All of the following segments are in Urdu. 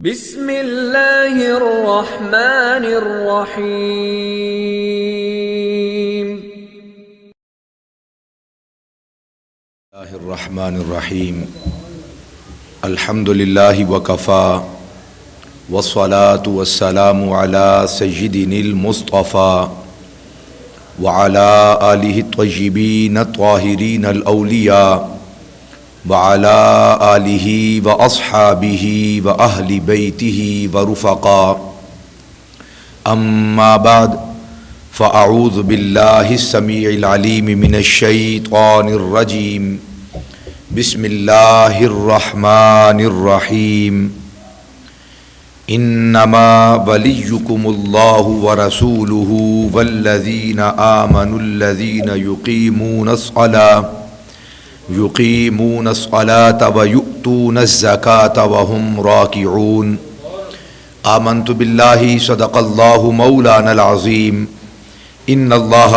بسم اللہ الرحمن الرحیم الرحمن الرحیم الحمد للہ وکفا والصلاة والسلام علی سیدنا المصطفى وعلى آلہ الطیبین الطاہرین الاولیاء وعلى آلہ واصحابہ واہل بیتہ ورفقاء اما بعد فاعوذ باللہ السمیع العلیم من الشیطان الرجیم بسم اللہ الرحمن الرحیم انما ولیکم اللہ ورسولہ والذین آمنوا الذین یقیمون الصلاة ویؤتون الزکاة وهم راکعون آمنت باللہ صدق اللہ مولانا العظیم ان اللہ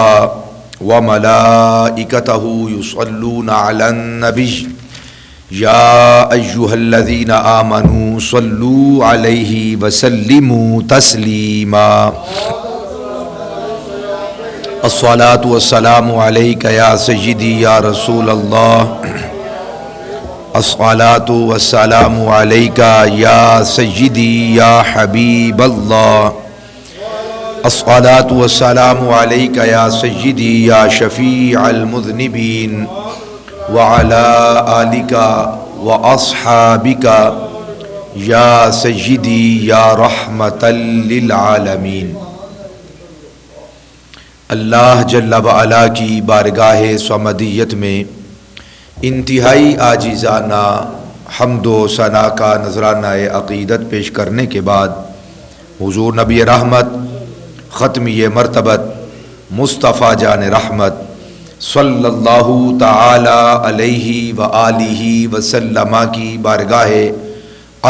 وملائکتہ یصلون علی النبی یا ایہا الذین آمنوا صلوا علیہ وسلموا تسلیما الصلاة والسلام علیک یا سیدی یا رسول اللہ الصلاة والسلام علیک یا سیدی یا حبیب اللہ الصلاة والسلام علیک یا سیدی یا شفیع المذنبین وعلی آلک واصحابک یا سیدی یا رحمتا للعالمین۔ اللہ جل وعلا کی بارگاہ صمدیت میں انتہائی عاجزانہ حمد و ثنا کا نذرانہ عقیدت پیش کرنے کے بعد حضور نبی رحمت ختمی مرتبت مصطفیٰ جان رحمت صلی اللہ تعالی علیہ وآلہ وسلم کی بارگاہ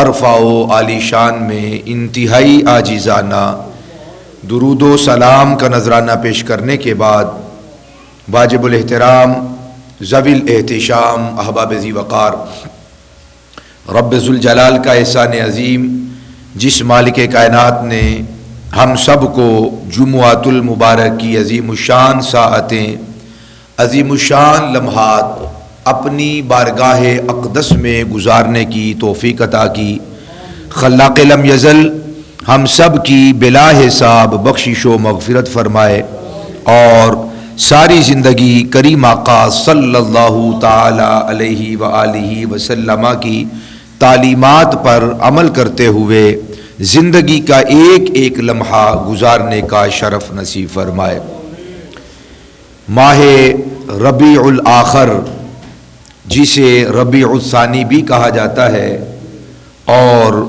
عرفہ و عالی شان میں انتہائی عاجزانہ درود و سلام کا نذرانہ پیش کرنے کے بعد واجب الاحترام ذوی الاحتشام احباب ذی وقار رب ذوالجلال کا احسان عظیم جس مالک کائنات نے ہم سب کو جمعۃ المبارک کی عظیم الشان ساعتیں عظیم الشان لمحات اپنی بارگاہ اقدس میں گزارنے کی توفیق عطا کی۔ خلاق لم یزل ہم سب کی بلا حساب بخشش و مغفرت فرمائے اور ساری زندگی کریم آقا صلی اللہ تعالی علیہ وآلہ وسلم کی تعلیمات پر عمل کرتے ہوئے زندگی کا ایک ایک لمحہ گزارنے کا شرف نصیب فرمائے۔ ماہ ربیع الآخر جسے ربیع الثانی بھی کہا جاتا ہے اور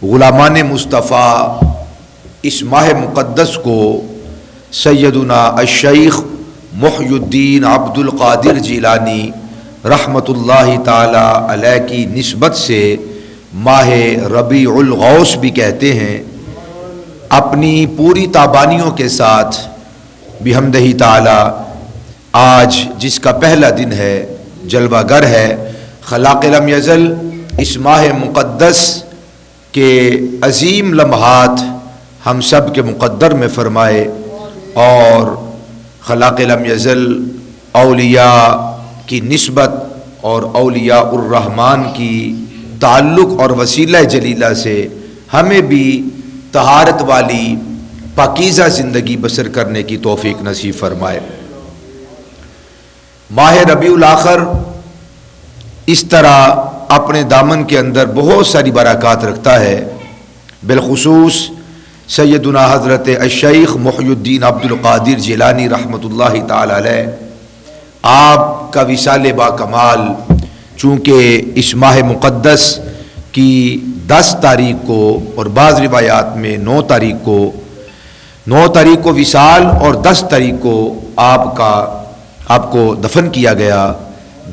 غلامان مصطفیٰ اس ماہ مقدس کو سیدنا الشیخ محی الدین عبد القادر جیلانی رحمۃ اللہ تعالی علیہ کی نسبت سے ماہ ربیع الغوث بھی کہتے ہیں۔ اپنی پوری تابانیوں کے ساتھ بحمدہ تعالی آج جس کا پہلا دن ہے جلوہ گر ہے، خلاق لم یزل اس ماہ مقدس کہ عظیم لمحات ہم سب کے مقدر میں فرمائے اور خلاق لم یزل اولیاء کی نسبت اور اولیاء الرحمن کی تعلق اور وسیلہ جلیلہ سے ہمیں بھی طہارت والی پاکیزہ زندگی بسر کرنے کی توفیق نصیب فرمائے۔ ماہ ربیع الاخر اس طرح اپنے دامن کے اندر بہت ساری برکات رکھتا ہے، بالخصوص سیدنا حضرت الشیخ محی الدین عبد القادر جیلانی رحمۃ اللہ تعالی علیہ آپ کا وصال با کمال چونکہ اس ماہ مقدس کی 10 تاریخ کو اور بعض روایات میں 9 تاریخ کو وصال اور 10 تاریخ کو آپ کو دفن کیا گیا۔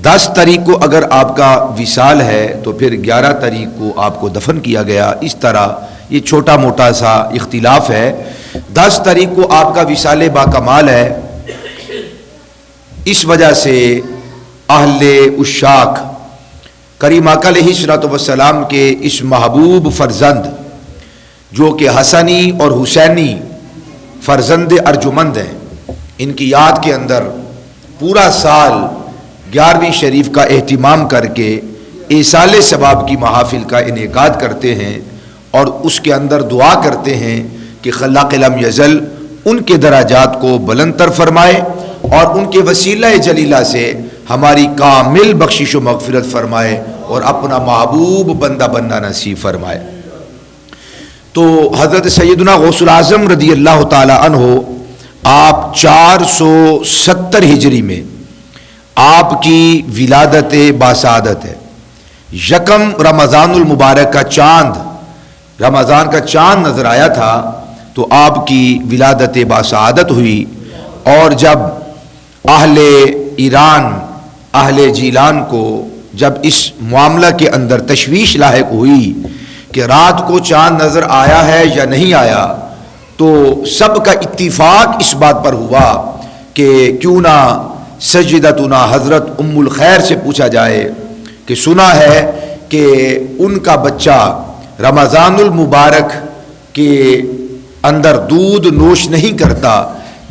10 تاریخ کو اگر آپ کا وصال ہے تو پھر 11 تاریخ کو آپ کو دفن کیا گیا۔ اس طرح یہ چھوٹا موٹا سا اختلاف ہے۔ 10 تاریخ کو آپ کا وصال با کمال ہے، اس وجہ سے اہل عشاق کریم آقا علیہ الصلوۃ والسلام کے اس محبوب فرزند جو کہ حسنی اور حسینی فرزند ارجمند ہیں، ان کی یاد کے اندر پورا سال 11ویں شریف کا اہتمام کر کے ایصال ثواب کی محافل کا انعقاد کرتے ہیں اور اس کے اندر دعا کرتے ہیں کہ خلاق لم یزل ان کے درجات کو بلندتر فرمائے اور ان کے وسیلہ جلیلہ سے ہماری کامل بخشش و مغفرت فرمائے اور اپنا محبوب بندہ بننا نصیب فرمائے۔ تو حضرت سیدنا غوث الاعظم رضی اللہ تعالی عنہ آپ 470 ہجری میں آپ کی ولادت باسعادت ہے۔ یکم رمضان المبارک کا چاند، رمضان کا چاند نظر آیا تھا تو آپ کی ولادت باسعادت ہوئی، اور جب اہل ایران، اہل جیلان کو جب اس معاملہ کے اندر تشویش لاحق ہوئی کہ رات کو چاند نظر آیا ہے یا نہیں آیا، تو سب کا اتفاق اس بات پر ہوا کہ کیوں نہ سیدتنا حضرت ام الخیر سے پوچھا جائے کہ سنا ہے کہ ان کا بچہ رمضان المبارک کے اندر دودھ نوش نہیں کرتا۔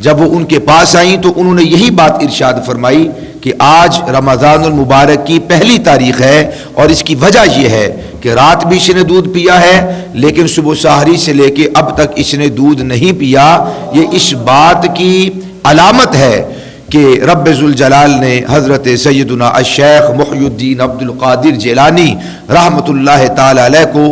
جب وہ ان کے پاس آئیں تو انہوں نے یہی بات ارشاد فرمائی کہ آج رمضان المبارک کی پہلی تاریخ ہے، اور اس کی وجہ یہ ہے کہ رات بھی اس نے دودھ پیا ہے لیکن صبح سحری سے لے کے اب تک اس نے دودھ نہیں پیا۔ یہ اس بات کی علامت ہے کہ رب ذوالجلال نے حضرت سیدنا الشیخ محی الدین عبد القادر جیلانی رحمۃ اللہ تعالی علیہ کو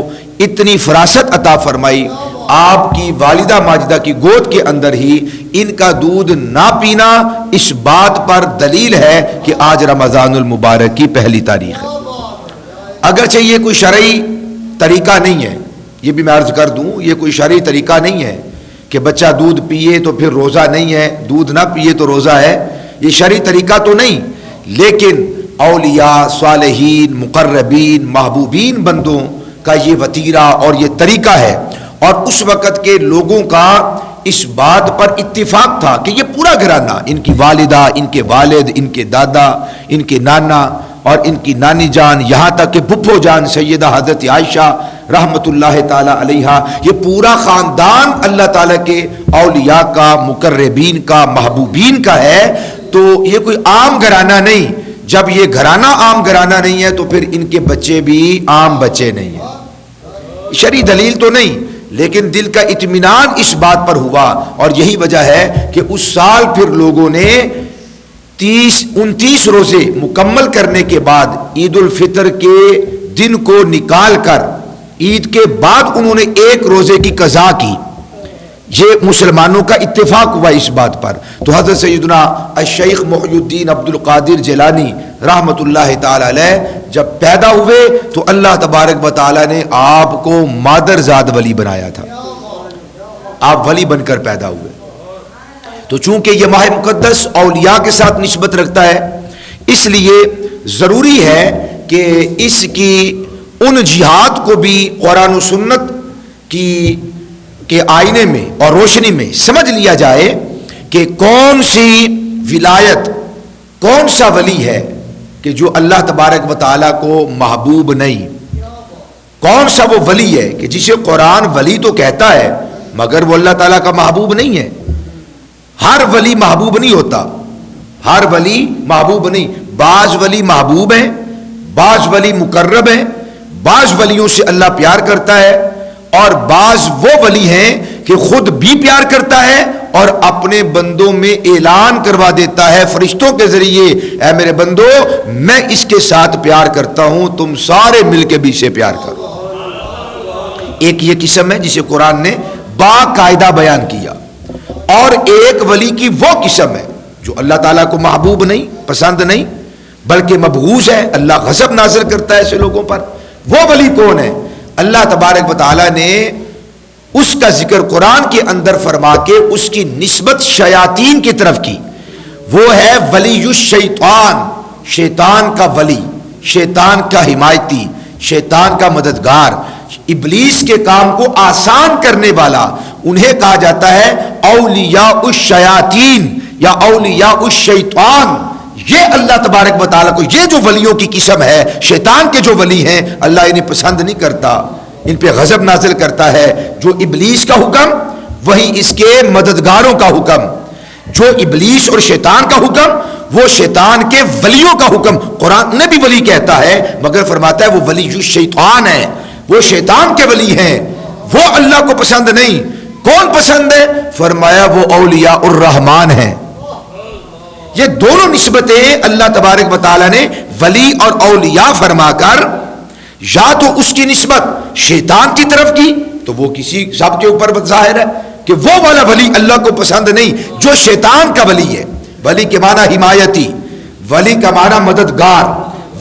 اتنی فراست عطا فرمائی۔ آپ کی والدہ ماجدہ کی گود کے اندر ہی ان کا دودھ نہ پینا اس بات پر دلیل ہے کہ آج رمضان المبارک کی پہلی تاریخ ہے۔ اگرچہ یہ کوئی شرعی طریقہ نہیں ہے، یہ بھی میں عرض کر دوں، یہ کوئی شرعی طریقہ نہیں ہے کہ بچہ دودھ پیے تو پھر روزہ نہیں ہے، دودھ نہ پیے تو روزہ ہے، یہ شرعی طریقہ تو نہیں، لیکن اولیاء، صالحین، مقربین، محبوبین بندوں کا یہ وتیرہ اور یہ طریقہ ہے، اور اس وقت کے لوگوں کا اس بات پر اتفاق تھا کہ یہ پورا گھرانہ، ان کی والدہ، ان کے والد، ان کے دادا، ان کے نانا اور ان کی نانی جان، یہاں تک کہ پھپھو جان سیدہ حضرت عائشہ رحمت اللہ تعالی علیہا، یہ پورا خاندان اللہ تعالیٰ کے اولیاء کا، مقربین کا، محبوبین کا ہے۔ تو یہ کوئی عام گھرانہ نہیں۔ جب یہ گھرانہ عام گھرانہ نہیں ہے تو پھر ان کے بچے بھی عام بچے نہیں ہیں۔ شرعی دلیل تو نہیں، لیکن دل کا اطمینان اس بات پر ہوا، اور یہی وجہ ہے کہ اس سال پھر لوگوں نے 29 روزے مکمل کرنے کے بعد عید الفطر کے دن کو نکال کر عید کے بعد انہوں نے ایک روزے کی قضا کی۔ یہ مسلمانوں کا اتفاق ہوا اس بات پر۔ تو حضرت سیدنا الشیخ محی الدین عبد القادر جیلانی رحمت اللہ تعالی علیہ جب پیدا ہوئے تو اللہ تبارک و تعالی نے آپ کو مادرزاد ولی بنایا تھا، آپ ولی بن کر پیدا ہوئے۔ تو چونکہ یہ ماہ مقدس اولیاء کے ساتھ نسبت رکھتا ہے، اس لیے ضروری ہے کہ اس کی ان جہاد کو بھی قرآن و سنت کے آئینے میں اور روشنی میں سمجھ لیا جائے کہ کون سی ولایت، کون سا ولی ہے کہ جو اللہ تبارک و تعالیٰ کو محبوب نہیں، کون سا وہ ولی ہے کہ جسے قرآن ولی تو کہتا ہے مگر وہ اللہ تعالیٰ کا محبوب نہیں ہے۔ ہر ولی محبوب نہیں ہوتا، ہر ولی محبوب نہیں، بعض ولی محبوب ہیں، بعض ولی مقرب ہیں، بعض ولیوں سے اللہ پیار کرتا ہے، اور بعض وہ ولی ہیں کہ خود بھی پیار کرتا ہے اور اپنے بندوں میں اعلان کروا دیتا ہے فرشتوں کے ذریعے، اے میرے بندو میں اس کے ساتھ پیار کرتا ہوں، تم سارے مل کے بھی اسے پیار کرو۔ ایک یہ قسم ہے جسے قرآن نے باقاعدہ بیان کیا، اور ایک ولی کی وہ قسم ہے جو اللہ تعالیٰ کو محبوب نہیں، پسند نہیں، بلکہ مبغوض ہے، اللہ غضب نازل کرتا ہے ایسے لوگوں پر۔ وہ ولی کون ہے؟ اللہ تبارک و تعالیٰ نے اس کا ذکر قرآن کے اندر فرما کے اس کی نسبت شیاطین کی طرف کی۔ وہ ہے ولی الشیطان، شیطان کا ولی، شیطان کا حمایتی، شیطان کا مددگار، ابلیس کے کام کو آسان کرنے والا۔ انہیں کہا جاتا ہے اولیاء الشیاطین یا اولیاء الشیطان، یہ اللہ تبارک و تعالیٰ کو یہ جو ولیوں کی قسم ہے، شیطان کے جو ولی ہیں، اللہ انہیں پسند نہیں کرتا، ان پہ غضب نازل کرتا ہے۔ جو ابلیس کا حکم وہی اس کے مددگاروں کا حکم، جو ابلیس اور شیطان کا حکم وہ شیطان کے ولیوں کا حکم۔ قرآن نے بھی ولی کہتا ہے مگر فرماتا ہے وہ ولی جو شیطان ہے، وہ شیطان کے ولی ہیں، وہ اللہ کو پسند نہیں۔ کون پسند ہے؟ فرمایا وہ اولیاء الرحمان ہیں۔ یہ دونوں نسبتیں اللہ تبارک و تعالی نے ولی اور اولیاء فرما کر یا تو اس کی نسبت شیطان کی طرف کی تو وہ کسی سب کے اوپر ظاہر ہے کہ وہ والا ولی اللہ کو پسند نہیں جو شیطان کا ولی ہے۔ ولی کے معنی حمایتی، ولی کا معنی مددگار،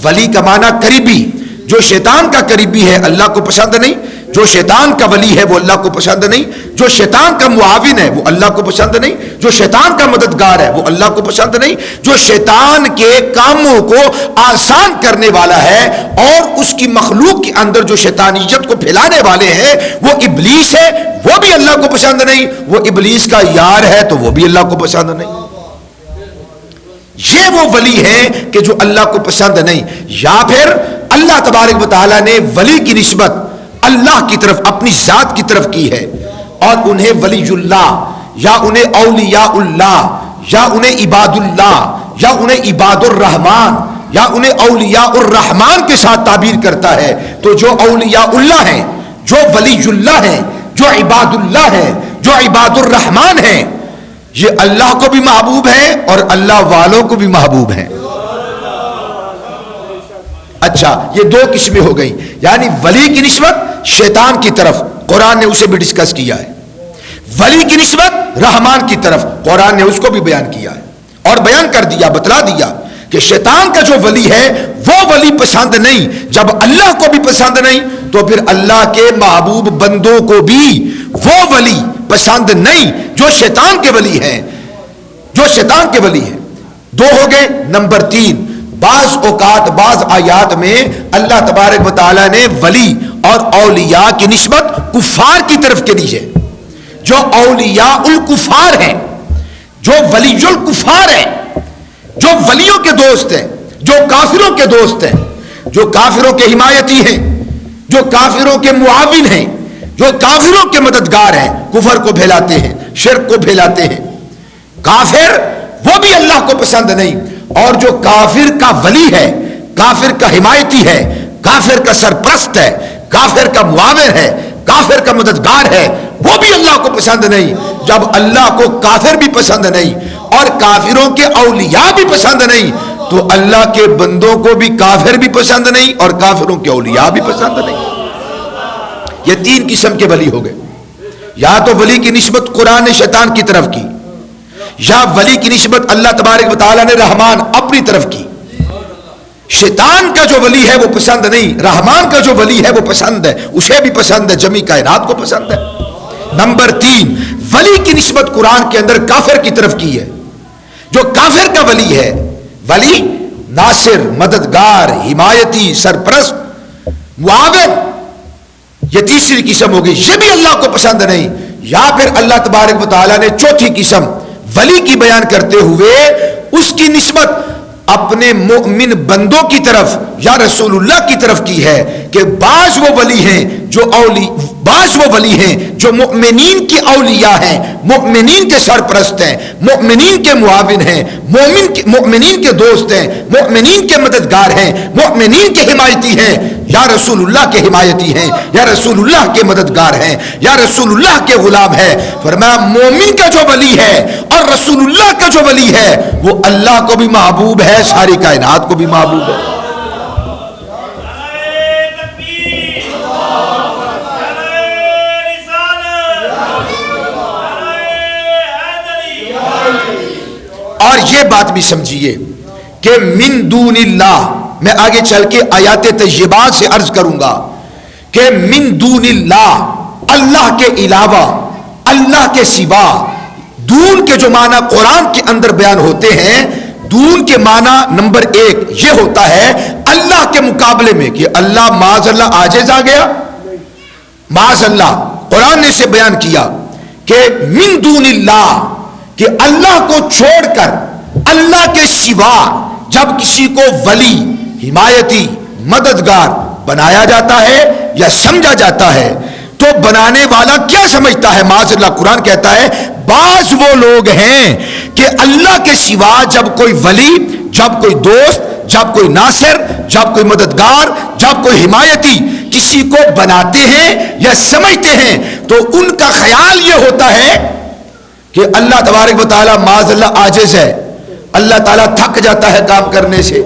ولی کا معنی قریبی۔ جو شیطان کا قریبی ہے اللہ کو پسند نہیں، جو شیطان کا ولی ہے وہ اللہ کو پسند نہیں، جو شیطان کا معاون ہے وہ اللہ کو پسند نہیں، جو شیطان کا مددگار ہے وہ اللہ کو پسند نہیں، جو شیطان کے کاموں کو آسان کرنے والا ہے اور اس کی مخلوق کے اندر جو شیطانیت کو پھیلانے والے ہیں وہ ابلیس ہے، وہ بھی اللہ کو پسند نہیں، وہ ابلیس کا یار ہے تو وہ بھی اللہ کو پسند نہیں۔ یہ وہ ولی ہیں کہ جو اللہ کو پسند نہیں۔ یا پھر اللہ تبارک و تعالیٰ نے ولی کی نسبت اللہ کی طرف اپنی ذات کی طرف کی ہے اور انہیں ولی اللہ یا انہیں اولیاء اللہ یا انہیں عباد اللہ یا انہیں عباد الرحمان یا انہیں اولیاء الرحمان کے ساتھ تعبیر کرتا ہے۔ تو جو اولیاء اللہ ہیں، جو ولی اللہ ہیں، جو عباد اللہ ہیں، جو عباد الرحمان ہیں، یہ اللہ کو بھی محبوب ہیں اور اللہ والوں کو بھی محبوب ہیں۔ اچھا، یہ دو قسمیں ہو گئی، یعنی ولی کی نسبت شیطان کی طرف، قرآن نے اسے بھی ڈسکس کیا ہے۔ ولی کی نسبت رحمان کی طرف، قرآن نے اس کو بھی بیان کیا ہے اور بیان کر دیا، بتلا دیا کہ شیطان کا جو ولی ہے وہ ولی پسند نہیں۔ جب اللہ کو بھی پسند نہیں تو پھر اللہ کے محبوب بندوں کو بھی وہ ولی پسند نہیں جو شیطان کے ولی ہیں، جو شیطان کے ولی ہیں۔ دو ہو گئے۔ نمبر 3، بعض اوقات بعض آیات میں اللہ تبارک و تعالیٰ نے ولی اور اولیاء کی نسبت کفار کی طرف کے دی ہے۔ جو اولیاء الکفار ہیں، جو ولی الکفار ہیں، جو ولیوں کے دوست ہیں، جو کافروں کے دوست ہیں، جو کافروں کے حمایتی ہیں، جو کافروں کے معاون ہیں، جو کافروں کے مددگار ہیں، کفر کو پھیلاتے ہیں، شرک کو پھیلاتے ہیں، کافر وہ بھی اللہ کو پسند نہیں۔ اور جو کافر کا ولی ہے، کافر کا حمایتی ہے، کافر کا سرپرست ہے، کافر کا معاون ہے، کافر کا مددگار ہے، وہ بھی اللہ کو پسند نہیں۔ جب اللہ کو کافر بھی پسند نہیں اور کافروں کے اولیاء بھی پسند نہیں تو اللہ کے بندوں کو بھی کافر بھی پسند نہیں اور کافروں کے اولیاء بھی پسند نہیں۔ یہ 3 قسم کے ولی ہو گئے۔ یا تو ولی کی نسبت قرآن نے شیطان کی طرف کی، یا ولی کی نسبت اللہ تبارک و تعالیٰ نے رحمان اپنی طرف کی۔ شیطان کا جو ولی ہے وہ پسند نہیں، رحمان کا جو ولی ہے وہ پسند ہے، اسے بھی پسند ہے، جمی کائنات کو پسند ہے۔ نمبر 3، ولی کی نسبت قرآن کے اندر کافر کی طرف کی ہے۔ جو کافر کا ولی ہے، ولی ناصر، مددگار، حمایتی، سرپرست، معاون، یہ تیسری قسم ہوگی، یہ بھی اللہ کو پسند نہیں۔ یا پھر اللہ تبارک و تعالیٰ نے چوتھی قسم ولی کی بیان کرتے ہوئے اس کی نسبت اپنے مؤمن بندوں کی طرف یا رسول اللہ کی طرف کی ہے کہ بعض وہ ولی ہیں جو مؤمنین کی اولیاء ہیں، مؤمنین کے سرپرست ہیں، مؤمنین کے معاون ہیں، مؤمنین کے دوست ہیں، مؤمنین کے مددگار ہیں، مؤمنین کے حمایتی ہیں، یا رسول اللہ کے حمایتی ہیں، یا رسول اللہ کے مددگار ہیں، یا رسول اللہ کے غلام ہیں۔ فرمایا مومن کا جو ولی ہے اور رسول اللہ کا جو ولی ہے وہ اللہ کو بھی محبوب ہے، ساری کائنات کو بھی محبوب ہے۔ اور یہ بات بھی سمجھیے کہ من دون اللہ، میں آگے چل کے آیات طیبات سے عرض کروں گا کہ من دون اللہ، اللہ کے علاوہ، اللہ کے سوا، دون کے جو معنی قرآن کے اندر بیان ہوتے ہیں، دون کے معنی نمبر 1 یہ ہوتا ہے اللہ کے مقابلے میں کہ اللہ معاذ اللہ عاجز آ گیا، معاذ اللہ۔ قرآن نے اسے بیان کیا کہ من دون اللہ، کہ اللہ کو چھوڑ کر اللہ کے سوا جب کسی کو ولی، حمایتی، مددگار بنایا جاتا ہے یا سمجھا جاتا ہے تو بنانے والا کیا سمجھتا ہے؟ معاذ اللہ قرآن کہتا ہے بعض وہ لوگ ہیں کہ اللہ کے سوا جب کوئی ولی، جب کوئی دوست، جب کوئی ناصر، جب کوئی مددگار، جب کوئی حمایتی کسی کو بناتے ہیں یا سمجھتے ہیں تو ان کا خیال یہ ہوتا ہے کہ اللہ تبارک و تعالیٰ معاذ اللہ عاجز ہے، اللہ تعالیٰ تھک جاتا ہے کام کرنے سے،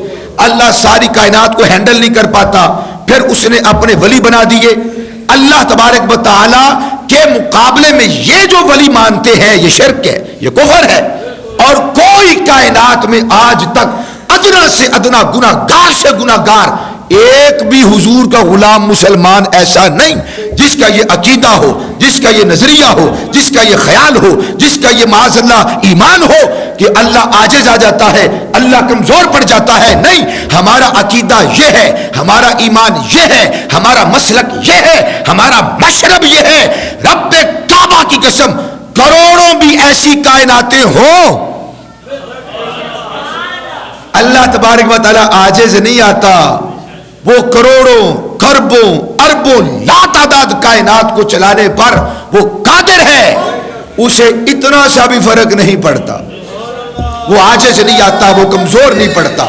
اللہ ساری کائنات کو ہینڈل نہیں کر پاتا، پھر اس نے اپنے ولی بنا دیے۔ اللہ تبارک و تعالیٰ کے مقابلے میں یہ جو ولی مانتے ہیں یہ شرک ہے، یہ کفر ہے، اور کوئی کائنات میں آج تک ادنا سے ادنا گناہگار سے گناہگار ایک بھی حضور کا غلام مسلمان ایسا نہیں جس کا یہ عقیدہ ہو، جس کا یہ نظریہ ہو، جس کا یہ خیال ہو، جس کا یہ معاذ اللہ ایمان ہو کہ اللہ عاجز آ جاتا ہے، اللہ کمزور پڑ جاتا ہے۔ نہیں، ہمارا عقیدہ یہ ہے، ہمارا ایمان یہ ہے، ہمارا مسلک یہ ہے، ہمارا مشرب یہ ہے۔ رب کعبہ کی قسم کروڑوں بھی ایسی کائناتیں ہوں، اللہ تبارک و تعالیٰ عاجز نہیں آتا، وہ کروڑوں، کروڑوں، اربوں، لا تعداد کائنات کو چلانے پر وہ قادر ہے، اسے اتنا سا بھی فرق نہیں پڑتا، وہ عاجز نہیں آتا، وہ کمزور نہیں پڑتا۔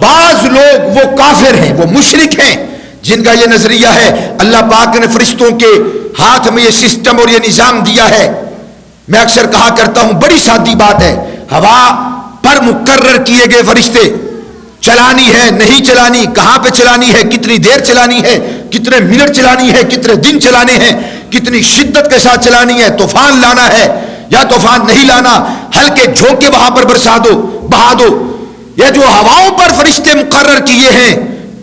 بعض لوگ وہ کافر ہیں، وہ مشرک ہیں جن کا یہ نظریہ ہے اللہ پاک نے فرشتوں کے ہاتھ میں یہ سسٹم اور یہ نظام دیا ہے۔ میں اکثر کہا کرتا ہوں بڑی سادی بات ہے، ہوا پر مقرر کیے گئے فرشتے، چلانی ہے نہیں چلانی، کہاں پہ چلانی ہے، کتنی دیر چلانی ہے، کتنے منٹ چلانی ہے، کتنے دن چلانے ہیں، کتنی شدت کے ساتھ چلانی ہے، طوفان لانا ہے یا طوفان نہیں لانا، ہلکے جھونکے وہاں پر برسا دو، بہا دو، یہ جو ہواؤں پر فرشتے مقرر کیے ہیں،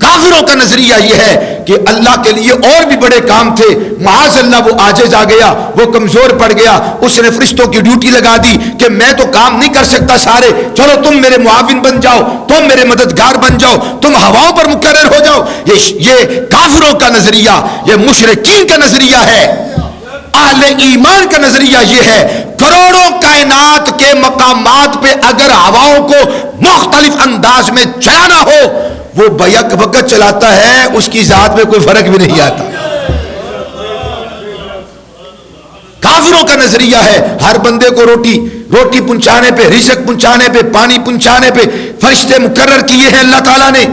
کافروں کا نظریہ یہ ہے کہ اللہ کے لیے اور بھی بڑے کام تھے، معاذ اللہ وہ عاجز آ گیا، وہ کمزور پڑ گیا، اس نے فرشتوں کی ڈیوٹی لگا دی کہ میں تو کام نہیں کر سکتا سارے، چلو تم میرے معاون بن جاؤ، تم میرے مددگار بن جاؤ، تم ہواؤں پر مقرر ہو جاؤ۔ یہ کافروں کا نظریہ، یہ مشرکین کا نظریہ ہے۔ اہل ایمان کا نظریہ یہ ہے کروڑوں کائنات کے مقامات پہ اگر ہواؤں کو مختلف انداز میں چلانا ہو وہ بیک وقت چلاتا ہے، اس کی ذات میں کوئی فرق بھی نہیں آتا۔ کافروں کا نظریہ ہے ہر بندے کو روٹی پہنچانے پہ، رزق پہنچانے پہ، پانی پہنچانے پہ فرشتے مقرر کیے ہیں، اللہ تعالیٰ نے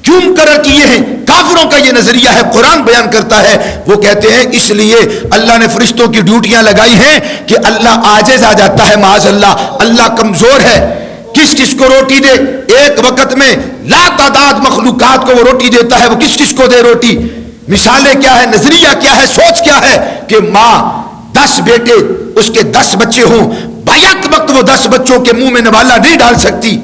کیوں مقرر کیے ہیں؟ کافروں کا یہ نظریہ ہے، قرآن بیان کرتا ہے، وہ کہتے ہیں اس لیے اللہ نے فرشتوں کی ڈیوٹیاں لگائی ہیں کہ اللہ عاجز آ جاتا ہے، معاذ اللہ کمزور ہے، کس کو روٹی دے، ایک وقت میں لا تعداد مخلوقات کو وہ روٹی دیتا ہے، وہ کس کو دے روٹی؟ مثالیں کیا ہے، نظریہ کیا ہے، سوچ کیا ہے کہ ماں 10 بیٹے، اس کے 10 بچے ہوں، بیک وقت وہ 10 بچوں کے منہ میں نوالا نہیں ڈال سکتی۔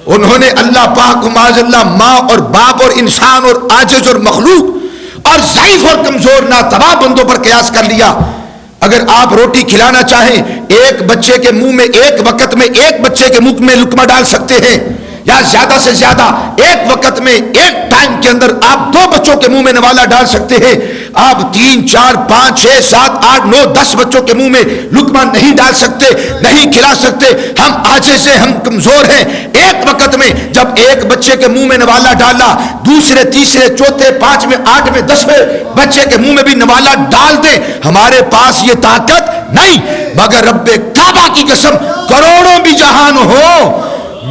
انہوں نے اللہ پاک معاذ اللہ ماں اور باپ اور انسان اور عاجز اور مخلوق اور ضعیف اور کمزور ناتواں بندوں پر قیاس کر لیا۔ اگر آپ روٹی کھلانا چاہیں ایک بچے کے منہ میں ایک وقت میں ایک بچے کے منہ میں لقمہ ڈال سکتے ہیں، یا زیادہ سے زیادہ ایک وقت میں ایک ٹائم کے اندر آپ 2 بچوں کے منہ میں نوالا ڈال سکتے ہیں۔ آپ 3 4 5 6 7 8 9 10 بچوں کے منہ میں لقمہ نہیں ڈال سکتے، نہیں کھلا سکتے، ہم عاجز ہیں، ہم کمزور ہیں۔ ایک وقت میں جب ایک بچے کے منہ میں نوالا ڈالا، دوسرے تیسرے چوتھے 5ویں 8ویں 10ویں بچے کے منہ میں بھی نوالا ڈال دیں، ہمارے پاس یہ طاقت نہیں، مگر رب کعبہ کی قسم کروڑوں بھی جہان ہو،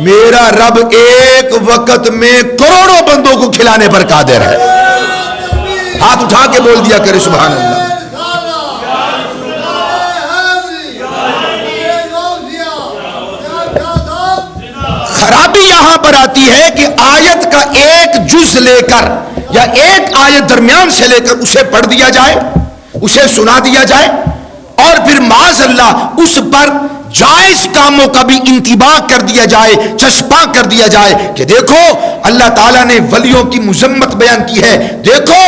میرا رب ایک وقت میں کروڑوں بندوں کو کھلانے پر قادر ہے۔ ہاتھ اٹھا کے بول دیا کرے سبحان اللہ۔ خرابی یہاں پر آتی ہے کہ آیت کا ایک جز لے کر یا ایک آیت درمیان سے لے کر اسے پڑھ دیا جائے، اسے سنا دیا جائے، اور پھر معاذ اللہ اس پر جائز کاموں کا بھی انتباہ کر دیا جائے، چسپاں کر دیا جائے کہ دیکھو اللہ تعالیٰ نے ولیوں کی مذمت بیان کی ہے، دیکھو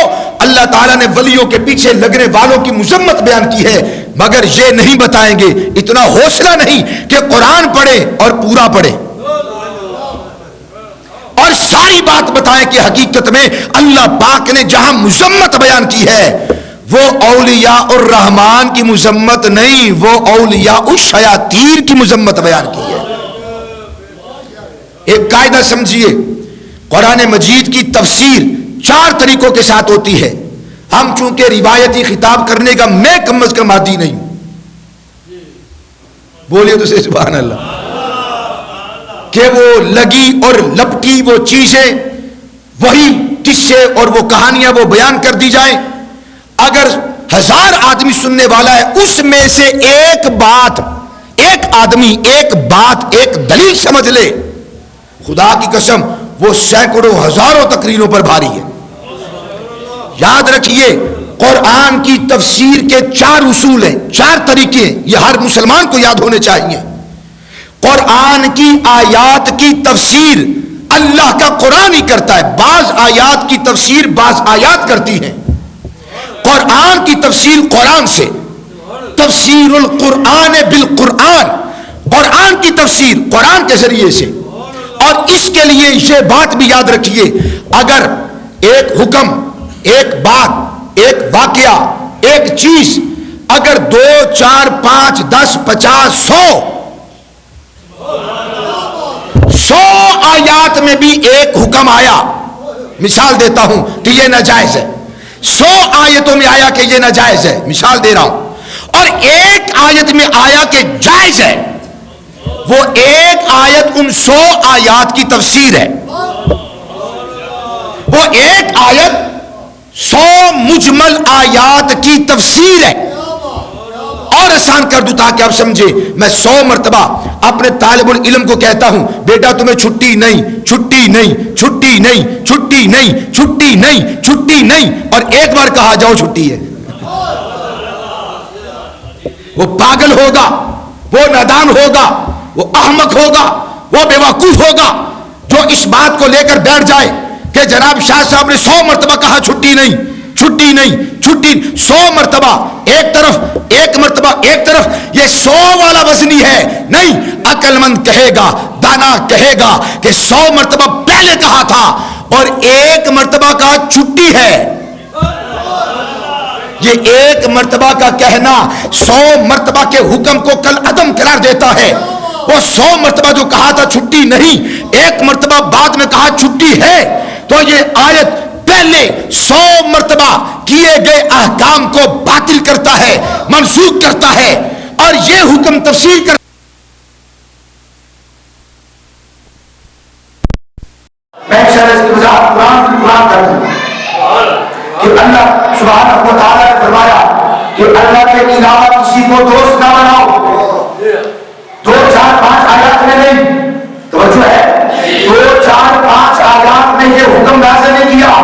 اللہ تعالیٰ نے ولیوں کے پیچھے لگنے والوں کی مذمت بیان کی ہے، مگر یہ نہیں بتائیں گے، اتنا حوصلہ نہیں کہ قرآن پڑھے اور پورا پڑھے اور ساری بات بتائیں کہ حقیقت میں اللہ پاک نے جہاں مذمت بیان کی ہے وہ اولیاء الرحمن کی مذمت نہیں، وہ اولیاء الشیاطین کی مذمت بیان کی ہے۔ ایک قاعدہ سمجھیے، قرآن مجید کی تفسیر 4 طریقوں کے ساتھ ہوتی ہے۔ ہم چونکہ روایتی خطاب کرنے کا میں کم از کم عادی نہیں ہوں، بولیے تو سے سبحان اللہ، کہ وہ لگی اور لپٹی وہ چیزیں، وہی قصے اور وہ کہانیاں وہ بیان کر دی جائیں۔ اگر 1000 آدمی سننے والا ہے، اس میں سے ایک بات، ایک آدمی ایک بات، ایک دلیل سمجھ لے، خدا کی قسم وہ سینکڑوں ہزاروں تقریروں پر بھاری ہے۔ یاد رکھیے، قرآن کی تفسیر کے 4 اصول ہیں، 4 طریقے ہیں، یہ ہر مسلمان کو یاد ہونے چاہیے۔ قرآن کی آیات کی تفسیر اللہ کا قرآن ہی کرتا ہے، بعض آیات کی تفسیر بعض آیات کرتی ہیں۔ قرآن کی تفسیر قرآن سے، تفسیر القرآن بالقرآن، قرآن کی تفسیر قرآن کے ذریعے سے۔ اور اس کے لیے یہ بات بھی یاد رکھیے، اگر ایک حکم، ایک بات، ایک واقعہ، ایک چیز اگر 2 4 5 10 50 100 آیات میں بھی ایک حکم آیا، مثال دیتا ہوں کہ یہ ناجائز ہے، 100 آیتوں میں آیا کہ یہ ناجائز ہے، مثال دے رہا ہوں، اور ایک آیت میں آیا کہ جائز ہے، وہ ایک آیت ان 100 آیات کی تفسیر ہے، وہ ایک آیت 100 مجمل آیات کی تفسیر ہے۔ اور آسان کر دوں تاکہ آپ سمجھے، میں 100 مرتبہ اپنے طالب العلم کو کہتا ہوں، بیٹا تمہیں چھٹی نہیں، چھٹی نہیں، چھٹی نہیں، چھٹی نہیں، چھٹی نہیں، چھٹی نہیں، اور ایک بار کہا جاؤ چھٹی ہے، وہ پاگل ہوگا، وہ نادان ہوگا، وہ احمق ہوگا، وہ بے وقوف ہوگا جو اس بات کو لے کر بیٹھ جائے کہ جناب شاہ صاحب نے 100 مرتبہ کہا چھٹی نہیں، چھٹی نہیں، چھٹی، 100 مرتبہ ایک طرف، ایک مرتبہ ایک طرف، یہ 100 والا وزنی ہے نہیں۔ عقل مند کہے گا، دانا کہے گا کہ 100 مرتبہ پہلے کہا تھا اور ایک مرتبہ کہا چھٹی ہے۔ یہ ایک مرتبہ کا کہنا 100 مرتبہ کے حکم کو کل عدم قرار دیتا ہے۔ وہ 100 مرتبہ جو کہا تھا چھٹی نہیں، ایک مرتبہ بعد میں کہا چھٹی ہے، تو یہ آیت پہلے 100 مرتبہ کیے گئے احکام کو باطل کرتا ہے، منسوخ کرتا ہے، اور یہ حکم تفسیر کر میں شرح کی وضاحت قرآن کر دوں کہ اللہ سبحانہ و تعالیٰ نے فرمایا کہ اللہ کے علاوہ کسی کو دوست نہ بناؤ۔ 2 4 5 آیات میں نہیں، توجہ ہے، 2 4 5 آیات میں یہ حکم نازل نہیں کیا۔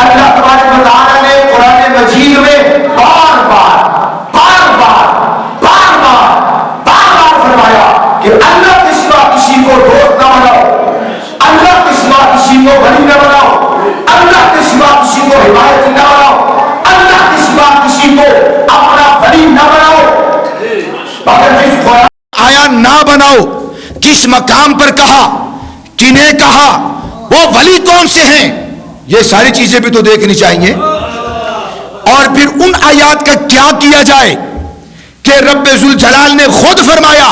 اللہ تبارک و تعالیٰ نے قرآن مجید میں بار بار فرمایا کہ اللہ کے سوا کسی کو دوست نہ بناؤ، اللہ کے سوا کسی کو ولی نہ بناؤ، اللہ کے سوا کسی کو حمایتی نہ بناؤ، اللہ کے سوا کسی کو اپنا ولی نہ بناؤ۔ مگر جس قرآن آیا نہ بناؤ، کس مقام پر کہا، کنہیں کہا، وہ ولی کون سے ہیں، یہ ساری چیزیں بھی تو دیکھنی چاہیے۔ اور پھر ان آیات کا کیا کیا جائے کہ رب ذوالجلال نے خود فرمایا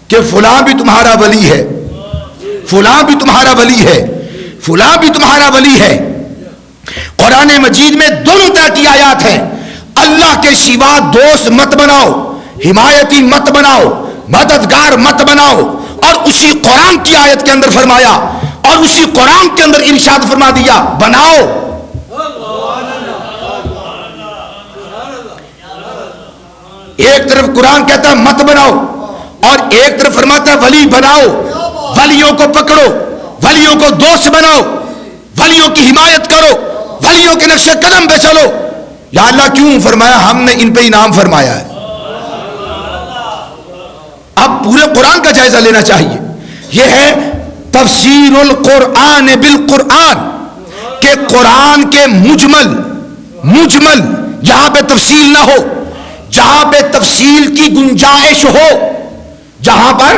کہ فلاں بھی تمہارا ولی ہے، فلاں بھی تمہارا ولی ہے، فلاں بھی تمہارا ولی ہے۔ قرآن مجید میں دونوں طرح کی آیات ہیں۔ اللہ کے سوا دوست مت بناؤ، حمایتی مت بناؤ، مددگار مت بناؤ، اور اسی قرآن کی آیت کے اندر فرمایا، اور اسی قرآن کے اندر ارشاد فرما دیا بناؤ۔ ایک طرف قرآن کہتا ہے مت بناؤ، اور ایک طرف فرماتا ہے ولی بناؤ، ولیوں کو پکڑو، ولیوں کو دوست بناؤ، ولیوں کی حمایت کرو، ولیوں کے نقش قدم پہ چلو۔ یا اللہ کیوں فرمایا؟ ہم نے ان پہ انعام فرمایا ہے۔ اب پورے قرآن کا جائزہ لینا چاہیے۔ یہ ہے تفسیر القرآن بالقرآن، کہ قرآن کے مجمل جہاں پہ تفصیل نہ ہو، جہاں پہ تفصیل کی گنجائش ہو، جہاں پر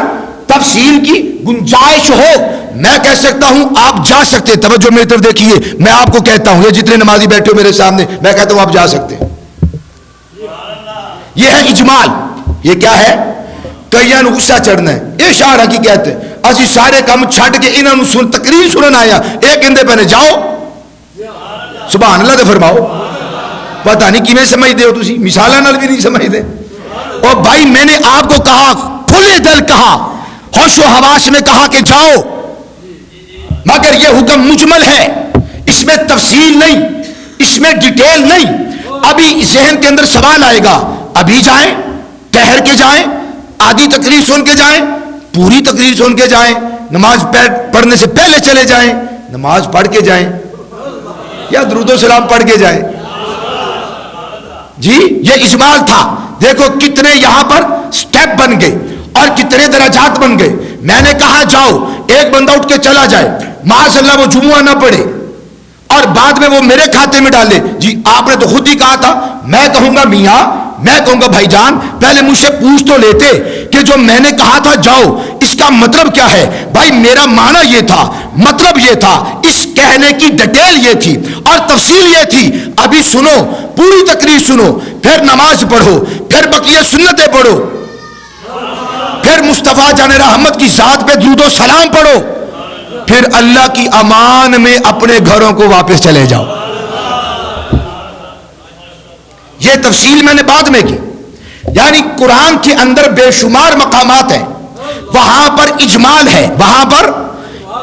تفصیل کی گنجائش ہو، میں کہہ سکتا ہوں آپ جا سکتے، توجہ میری طرف دیکھیے، میں آپ کو کہتا ہوں، یہ جتنے نمازی بیٹھے ہو میرے سامنے، میں کہتا ہوں آپ جا سکتے ہیں۔ یہ ہے اجمال. یہ کیا ہے؟ کئیاں نو غصہ چڑھنا ہے. یہ شاعر کی کہتے ہیں اسی سارے کام چھڈ کے انہاں نو تقریر سنن آیا. ایک کہندے پے نے جاؤ سبحان اللہ تے فرماؤ. پتہ نہیں کیویں سمجھدے ہو تسی, مثالاں نال بھی نہیں سمجھدے. اور بھائی میں نے آپ کو کہا, کھلے دل کہا, ہوش و حواس میں کہا کہ جاؤ, مگر یہ حکم مجمل ہے, اس میں تفصیل نہیں, اس میں ڈیٹیل نہیں. ابھی ذہن کے اندر سوال آئے گا, ابھی جائیں, ٹھہر کے جائیں, آدھی تقریر سن کے جائیں, پوری تقریر سن کے جائیں, نماز پڑھنے سے پہلے چلے جائیں, نماز پڑھ کے جائیں, یا درود و سلام پڑھ کے جائیں. جی یہ اجمال تھا. دیکھو کتنے یہاں پر سٹیپ بن گئے اور کتنے درجات بن گئے. میں نے کہا جاؤ, ایک بندہ اٹھ کے چلا جائے, معاذ اللہ وہ جمعہ نہ پڑھے اور بعد میں وہ میرے کھاتے میں ڈالے. جی آپ نے تو خود ہی کہا تھا. میں کہوں گا میاں, میں کہوں گا بھائی جان, پہلے مجھ سے پوچھ تو لیتے کہ جو میں نے کہا تھا جاؤ اس کا مطلب کیا ہے. بھائی میرا معنی یہ تھا, مطلب یہ تھا, اس کہنے کی ڈیٹیل یہ تھی اور تفصیل یہ تھی. ابھی سنو, پوری تقریر سنو, پھر نماز پڑھو, پھر بقیہ سنتیں پڑھو, پھر مصطفیٰ جان رحمت کی ذات پہ درود و سلام پڑھو, پھر اللہ کی امان میں اپنے گھروں کو واپس چلے جاؤ. یہ تفصیل میں نے بعد میں کی. یعنی قرآن کے اندر بے شمار مقامات ہیں, وہاں پر اجمال ہے, وہاں پر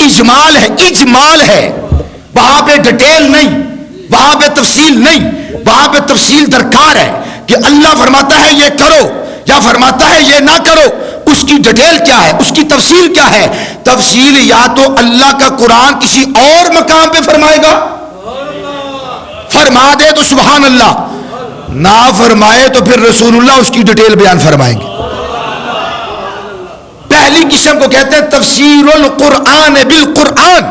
اجمال ہے, اجمال ہے, وہاں پہ ڈیٹیل نہیں, وہاں پہ تفصیل نہیں. وہاں پہ تفصیل درکار ہے کہ اللہ فرماتا ہے یہ کرو یا فرماتا ہے یہ نہ کرو, اس کی ڈیٹیل کیا ہے, اس کی تفصیل کیا ہے. تفصیل یا تو اللہ کا قرآن کسی اور مقام پہ فرمائے گا, فرما دے تو سبحان اللہ, نہ فرمائے تو پھر رسول اللہ اس کی ڈیٹیل بیان فرمائیں گے. پہلی قسم کو کہتے ہیں تفسیر القرآن بالقرآن,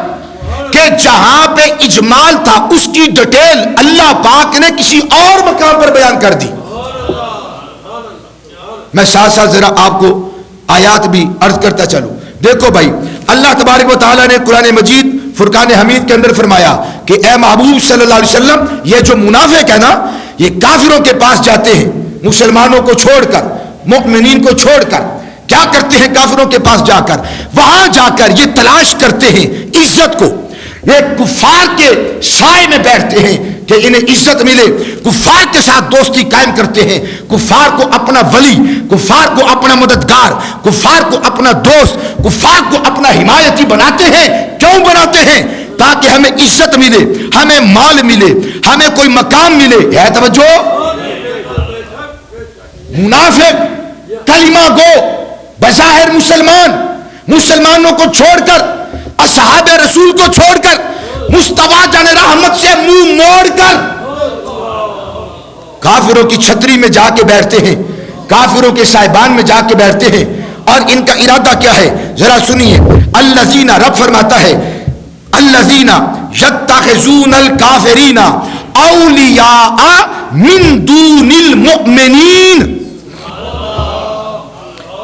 کہ جہاں پہ اجمال تھا اس کی ڈیٹیل اللہ پاک نے کسی اور مقام پر بیان کر دی. میں ساتھ ساتھ ذرا آپ کو آیات بھی عرض کرتا چلوں. دیکھو بھائی, اللہ تبارک و تعالیٰ نے قرآن مجید فرقان حمید کے اندر فرمایا کہ اے محبوب صلی اللہ علیہ وسلم, یہ جو منافق ہے نا, یہ کافروں کے پاس جاتے ہیں, مسلمانوں کو چھوڑ کر, مؤمنین کو چھوڑ کر. کیا کرتے ہیں کافروں کے پاس جا کر؟ وہاں جا کر یہ تلاش کرتے ہیں عزت کو. یہ کفار کے سائے میں بیٹھتے ہیں کہ انہیں عزت ملے, کفار کے ساتھ دوستی قائم کرتے ہیں, کفار کو اپنا ولی, کفار کو اپنا مددگار, کفار کو اپنا دوست, کفار کو اپنا حمایتی بناتے ہیں. کیوں بناتے ہیں؟ تاکہ ہمیں عزت ملے, ہمیں مال ملے, ہمیں کوئی مقام ملے. ہے توجہ؟ منافق کلمہ گو, بظاہر مسلمان, مسلمانوں کو چھوڑ کر, اصحاب رسول کو چھوڑ کر, مصطفیٰ جان رحمت سے منہ موڑ کر کافروں کی چھتری میں جا کے بیٹھتے ہیں, کافروں کے سائبان میں جا کے بیٹھتے ہیں. اور ان کا ارادہ کیا ہے ذرا سنیے. الذین, رب فرماتا ہے الذین یتخذون الکافرین اولیاء من دون المؤمنین.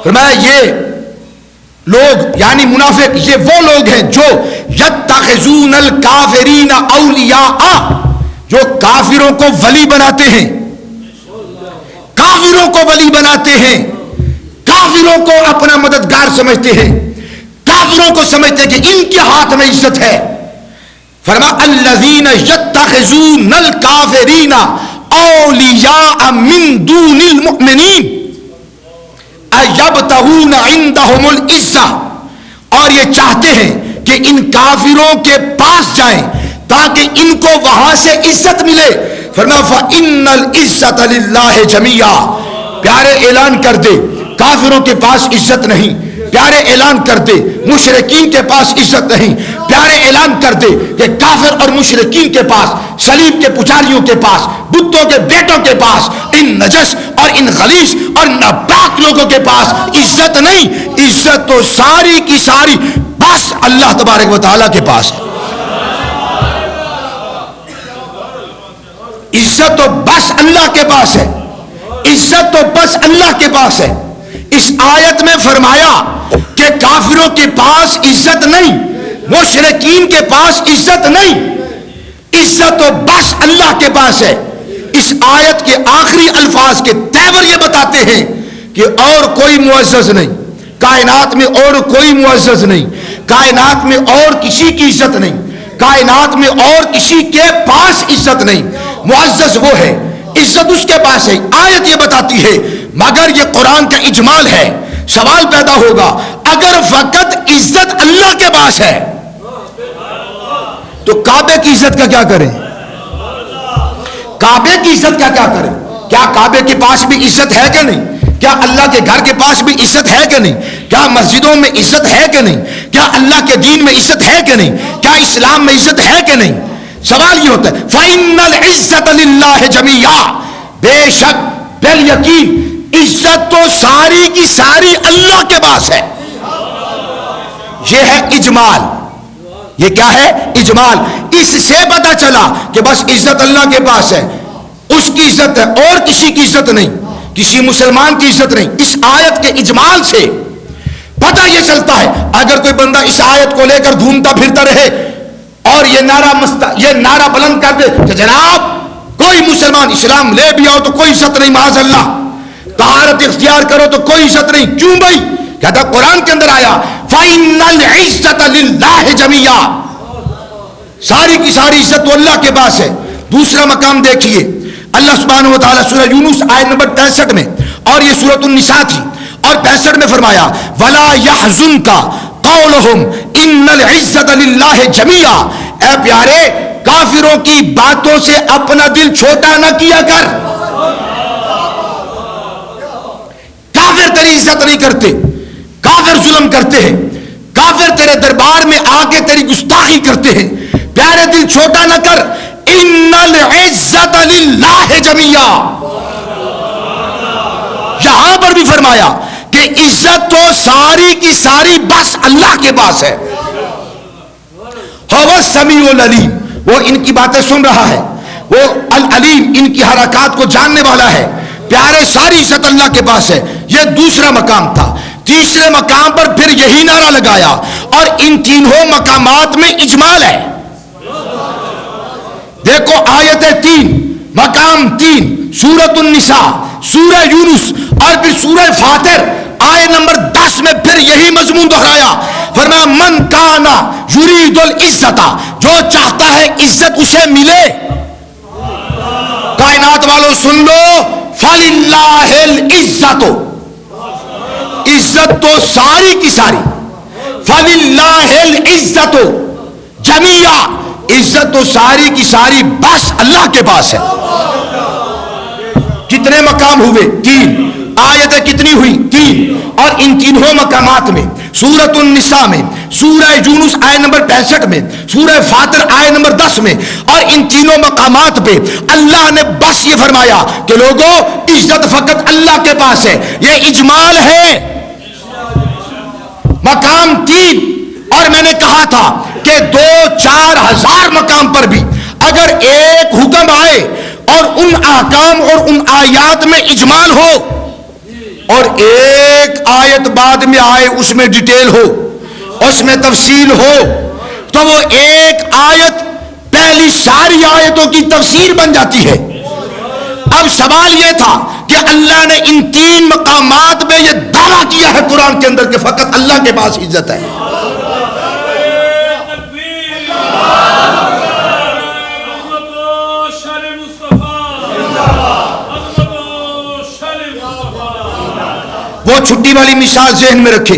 فرمایا یہ لوگ یعنی منافق یہ وہ لوگ ہیں جو یتخذون الکافرین اولیاء, جو کافروں کو ولی بناتے ہیں, کافروں کو ولی بناتے ہیں, کافروں کو اپنا مددگار سمجھتے ہیں, کافروں کو سمجھتے ہیں کہ ان کے ہاتھ میں عزت ہے. فرمایا الذین یتخذون الکافرین اولیاء من دون المؤمنین ایبتغون عندهم العزہ, اور یہ چاہتے ہیں کہ ان کافروں کے پاس جائیں تاکہ ان کو وہاں سے عزت ملے. فرمایا فإن العزۃ للہ جمیعا. پیارے اعلان کر دے کافروں کے پاس عزت نہیں, پیارے اعلان کر دے مشرکین کے پاس عزت نہیں, پیارے اعلان کر دے کہ کافر اور مشرکین کے پاس, صلیب کے پجاریوں کے پاس, بتوں کے بیٹوں کے پاس, ان نجس اور ان غلیظ اور ناپاک لوگوں کے پاس عزت نہیں. عزت تو ساری کی ساری بس اللہ تبارک و تعالیٰ کے پاس ہے. عزت تو بس اللہ کے پاس ہے, عزت تو بس اللہ کے پاس ہے. اس آیت میں فرمایا کہ کافروں کے پاس عزت نہیں, مشرکین کے پاس عزت نہیں, عزت تو بس اللہ کے پاس ہے. اس آیت کے آخری الفاظ کے تیور یہ بتاتے ہیں کہ اور کوئی معزز نہیں کائنات میں، اور کوئی معزز نہیں کائنات میں، اور کسی کی عزت نہیں کائنات میں، اور کسی کے پاس عزت نہیں، معزز وہ ہے، عزت اس کے پاس ہے۔ آیت یہ بتاتی ہے، مگر یہ قرآن کا اجمال ہے۔ سوال پیدا ہوگا، اگر فقط عزت اللہ کے پاس ہے تو کعبے کی عزت کا کیا کریں؟ کعبے کی عزت کا کیا کریں؟ کیا کعبے کے پاس بھی عزت ہے کہ نہیں؟ کیا اللہ کے گھر کے پاس بھی عزت ہے کہ نہیں؟ کیا مسجدوں میں عزت ہے کہ نہیں؟ کیا اللہ کے دین میں عزت ہے کہ نہیں؟ کیا اسلام میں عزت ہے کہ نہیں؟ سوال یہ ہوتا ہے، فَإِنَّ الْعِزَّةَ لِلَّهِ جَمِيعًا، بے شک بالیقین عزت تو ساری کی ساری اللہ کے پاس ہے۔ یہ ہے اجمال، یہ کیا ہے؟ اجمال۔ اس سے پتا چلا کہ بس عزت اللہ کے پاس ہے، اس کی عزت ہے اور کسی کی عزت نہیں، کسی مسلمان کی عزت نہیں۔ اس آیت کے اجمال سے پتہ یہ چلتا ہے، اگر کوئی بندہ اس آیت کو لے کر گھومتا پھرتا رہے اور یہ نعرہ بلند کر دے کہ جناب کوئی مسلمان اسلام لے بھی آؤ تو کوئی عزت نہیں، معاذ اللہ، طہارت اختیار کرو تو کوئی عزت نہیں، کیوں بھائی؟ کہتا قرآن کے اندر آیا فَإِنَّ الْعِزَّةَ لِلَّهِ جَمِيعًا، ساری کی ساری عزت تو اللہ کے پاس ہے۔ دوسرا مقام دیکھیے، اللہ سبحانہ و تعالیٰ سورہ یونس آیت نمبر 63 میں، اور یہ سورۃ النساء تھی، اور 65 میں فرمایا وَلَا يَحْزُنْكَ قَوْلُهُمْ إِنَّ الْعِزَّةَ لِلَّهِ جَمِيعًا، اے پیارے کافروں کی باتوں سے اپنا دل چھوٹا نہ کیا کر۔ کافر تیری عزت نہیں کرتے، کافر ظلم کرتے ہیں، کافر تیرے دربار میں آ کے تیری گستاخی کرتے ہیں، پیارے دل چھوٹا نہ کر۔ ان العزت للہ جميعا، یہاں پر بھی فرمایا کہ عزت تو ساری کی ساری بس اللہ کے پاس ہے۔ هو السمیع العلیم، وہ ان کی باتیں سن رہا ہے، وہ العلیم ان کی حرکات کو جاننے والا ہے۔ پیارے ساری عزت اللہ کے پاس ہے، یہ دوسرا مقام تھا۔ تیسرے مقام پر پھر یہی نعرہ لگایا، اور ان تینوں مقامات میں اجمال ہے۔ دیکھو آیت 3 مقام 3 سورۃ النساء، سورہ یونس، اور پھر سورہ فاطر آیت نمبر 10 میں پھر یہی مضمون دہرایا۔ فرمایا من کانا یرید العزت، جو چاہتا ہے عزت اسے ملے، کائنات والوں سن لو، فللہ العزت، عزت تو ساری کی ساری، فللہ العزت جميعا، عزت تو ساری کی ساری بس اللہ کے پاس ہے۔ کتنے مقام ہوئے؟ 3 آیتیں کتنی ہوئی؟ 3، اور ان تینوں مقامات میں، سورۃ النساء میں، سورہ یونس آیت نمبر 65 میں، سورہ فاطر آیت نمبر 10 میں، اور ان تینوں مقامات پہ اللہ نے بس یہ فرمایا کہ لوگوں عزت فقط اللہ کے پاس ہے، یہ اجمال ہے۔ مقام 3، اور میں نے کہا تھا کہ 2-4 ہزار مقام پر بھی اگر ایک حکم آئے اور ان احکام اور ان آیات میں اجمال ہو، اور ایک آیت بعد میں آئے اس میں ڈیٹیل ہو، اس میں تفصیل ہو، تو وہ ایک آیت پہلی ساری آیتوں کی تفسیر بن جاتی ہے۔ اب سوال یہ تھا کہ اللہ نے ان 3 مقامات میں یہ دعویٰ کیا ہے قرآن کے اندر کہ فقط اللہ کے پاس عزت ہے۔ وہ چھٹی والی مثال ذہن میں رکھے،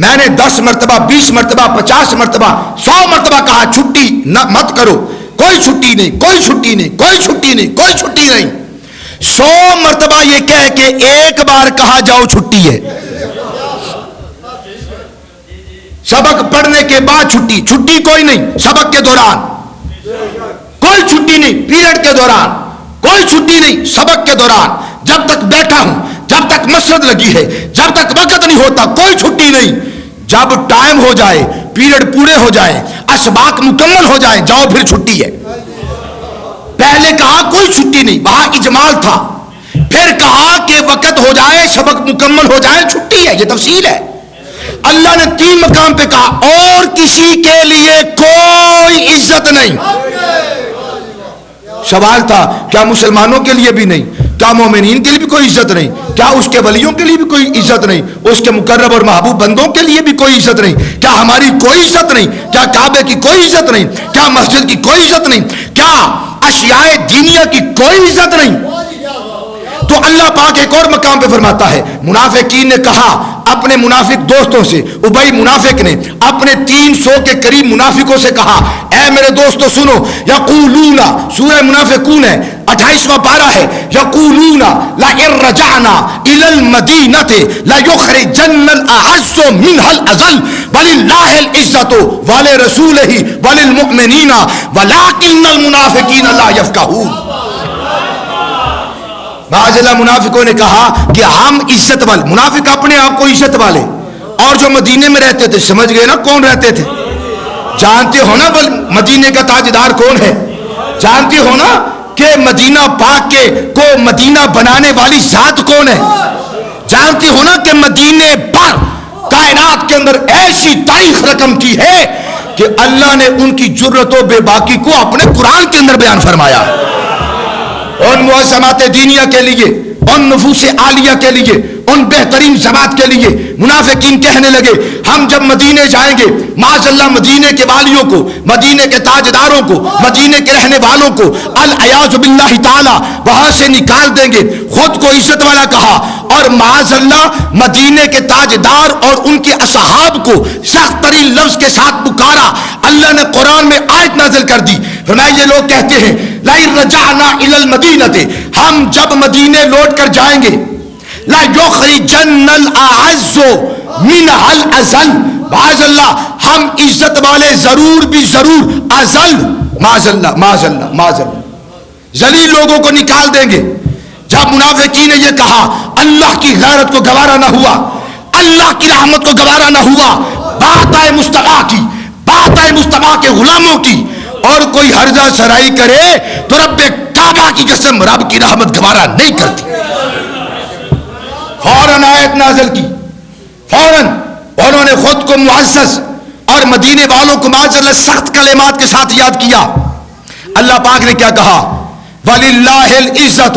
میں نے 10 مرتبہ 20 مرتبہ 50 مرتبہ 100 مرتبہ کہا چھٹی نہ مت کرو، کوئی چھٹی نہیں، کوئی چھٹی نہیں، کوئی چھٹی نہیں، کوئی چھٹی نہیں۔ 100 مرتبہ یہ کہہ کے ایک بار کہا جاؤ چھٹی ہے، سبق پڑھنے کے بعد چھٹی، چھٹی کوئی نہیں، سبق کے دوران کوئی چھٹی نہیں، پیریڈ کے دوران کوئی چھٹی نہیں، سبق کے دوران جب تک بیٹھا ہوں، جب تک مسجد لگی ہے، جب تک وقت نہیں ہوتا کوئی چھٹی نہیں۔ جب ٹائم ہو جائے، پیریڈ پورے ہو جائیں، اسباق مکمل ہو جائیں، جاؤ پھر چھٹی ہے۔ پہلے کہا کوئی چھٹی نہیں، وہاں اجمال تھا، پھر کہا کہ وقت ہو جائے، سبق مکمل ہو جائے، چھٹی ہے، یہ تفصیل ہے۔ اللہ نے 3 مقام پہ کہا اور کسی کے لیے کوئی عزت نہیں۔ سوال تھا کیا مسلمانوں کے لیے بھی نہیں؟ کیا مومنین کے لیے بھی کوئی عزت نہیں؟ کیا اس کے ولیوں کے لیے بھی کوئی عزت نہیں؟ اس کے مقرب اور محبوب بندوں کے لیے بھی کوئی عزت نہیں؟ کیا ہماری کوئی عزت نہیں؟ کیا کعبے کی کوئی عزت نہیں؟ کیا مسجد کی کوئی عزت نہیں؟ کیا اشیاء دینیہ کی کوئی عزت نہیں؟ تو اللہ پاک ایک اور مقام پہ فرماتا ہے، منافقین نے کہا اپنے منافق دوستوں سے، ابئی منافق نے اپنے 300 کے قریب منافقوں سے کہا، اے میرے دوستو سنو، یقولون، سورہ منافقون ہے 28واں پارہ ہے، یقولون لئن رجعنا الی المدینۃ لیخرجن الاعز منها الاذل وللہ العزۃ ولرسولہ وللمؤمنین ولکن المنافقین لا یفقہون۔ بعض منافقوں نے کہا کہ ہم عزت والے، منافق اپنے آپ کو عزت والے، اور جو مدینے میں رہتے تھے، سمجھ گئے نا کون رہتے تھے؟ جانتے ہو نا مدینے کا تاجدار کون ہے؟ جانتے ہو نا کہ مدینہ پاک کے کو مدینہ بنانے والی ذات کون ہے؟ جانتے ہو نا کہ مدینے پر کائنات کے اندر ایسی تاریخ رقم کی ہے کہ اللہ نے ان کی جرت و بے باکی کو اپنے قرآن کے اندر بیان فرمایا ہے۔ ان معظمات دینیہ کے لیے، ان نفوس عالیہ کے لیے، ان بہترین جماعت کے لیے منافقین کہنے لگے ہم جب مدینے جائیں گے، معاذ اللہ مدینے کے والیوں کو، مدینے کے تاجداروں کو، مدینے کے رہنے والوں کو العیاذ باللہ تعالی وہاں سے نکال دیں گے۔ خود کو عزت والا کہا اور معاذ اللہ مدینے کے تاجدار اور ان کے اصحاب کو سخت ترین لفظ کے ساتھ پکارا۔ اللہ نے قرآن میں آیت نازل کر دی، فرمایا یہ لوگ کہتے ہیں لئن رجعنا الی المدینۃ، ہم جب مدینے لوٹ کر جائیں گے، لا یخرجن الاعز منها الاذل، معاذ اللہ ہم عزت والے ضرور بھی ضرور اذل، معاذ اللہ معاذ اللہ معاذ اللہ ذلیل لوگوں کو نکال دیں گے۔ جب منافقین نے یہ کہا اللہ کی غیرت کو گوارا نہ ہوا، اللہ کی رحمت کو گوارا نہ ہوا، بات آئے مصطفیٰ کی، بات آئے مصطفیٰ کے غلاموں کی، اور کوئی ہرزہ سرائی کرے تو رب کعبہ کی قسم رب کی رحمت گوارا نہیں کرتی۔ فوراً آیت نازل کی، فوراً انہوں نے خود کو معزز اور مدینے والوں کو معاذ اللہ سخت کلمات کے ساتھ یاد کیا۔ اللہ پاک نے کیا کہا؟ وَلِلَّهِ الْعِزَّةُ،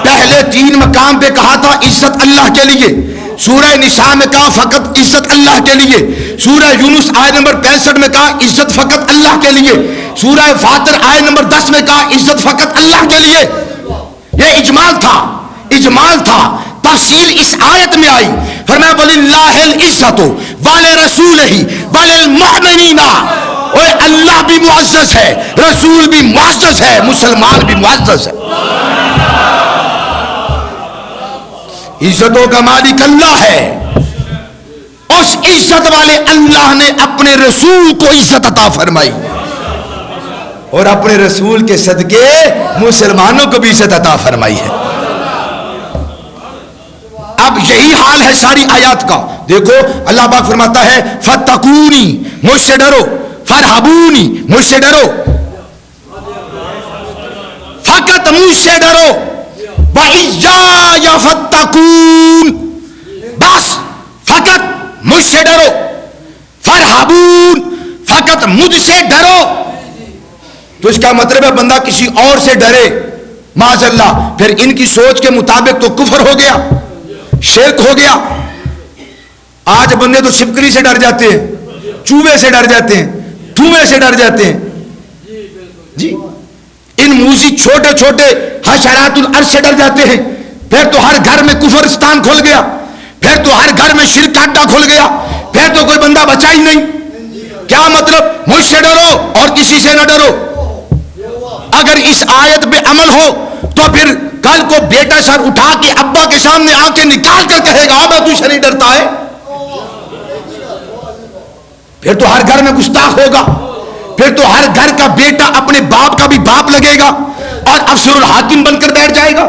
پہلے 3 مقام پہ کہا تھا عزت اللہ کے لیے، سورہ نساء میں کہا فقط عزت اللہ کے لیے، سورہ یونس آیت نمبر 65 میں کہا عزت فقط اللہ کے لیے، سورہ فاطر آیت نمبر 10 میں کہا عزت فقط اللہ کے لیے۔ یہ اجمال تھا، اجمال تھا، تفصیل اس آیت میں آئی، فرمایا وَلِلَّهِ الْعِزَّةُ وَلِرَسُولِهِ وَلِلْمُؤْمِنِينَ، اوے اللہ بھی معزز ہے، رسول بھی معزز ہے، مسلمان بھی معزز ہے۔ عزتوں کا مالک اللہ ہے، اس عزت والے اللہ نے اپنے رسول کو عزت عطا فرمائی، اور اپنے رسول کے صدقے مسلمانوں کو بھی عزت عطا فرمائی ہے۔ اب یہی حال ہے ساری آیات کا۔ دیکھو اللہ پاک فرماتا ہے فَاتَّقُونِی، مجھ سے ڈرو، فَارْحَبُونِی، مجھ سے ڈرو، فقط مجھ سے ڈرو، وَإِيَّایَ فَاتَّقُونِ، بس فقط مجھ سے ڈرو، فَارْحَبُونِ، فقط مجھ سے ڈرو۔ تو اس کا مطلب ہے بندہ کسی اور سے ڈرے معاذ اللہ، پھر ان کی سوچ کے مطابق تو کفر ہو گیا، شرک ہو گیا۔ آج بندے تو چھپکلی سے ڈر جاتے ہیں، چوہے سے ڈر جاتے ہیں، دھوئیں سے ڈر جاتے ہیں، جی ان موسی چھوٹے چھوٹے حشرات الارض سے ڈر جاتے ہیں۔ پھر تو ہر گھر میں کفرستان کھل گیا، پھر تو ہر گھر میں شرک کا اڈا کھل گیا، پھر تو کوئی بندہ بچا ہی نہیں۔ کیا مطلب؟ مجھ سے ڈرو اور کسی سے نہ ڈرو۔ اگر اس آیت پہ عمل ہو تو پھر کل کو بیٹا سر اٹھا کے ابا کے سامنے آ کے نکال کر کہے گا میں تجھ سے نہیں ڈرتا ہے، پھر تو ہر گھر میں گستاخ ہوگا، پھر تو ہر گھر کا بیٹا اپنے باپ کا بھی باپ لگے گا اور افسر الحاکم بن کر بیٹھ جائے گا۔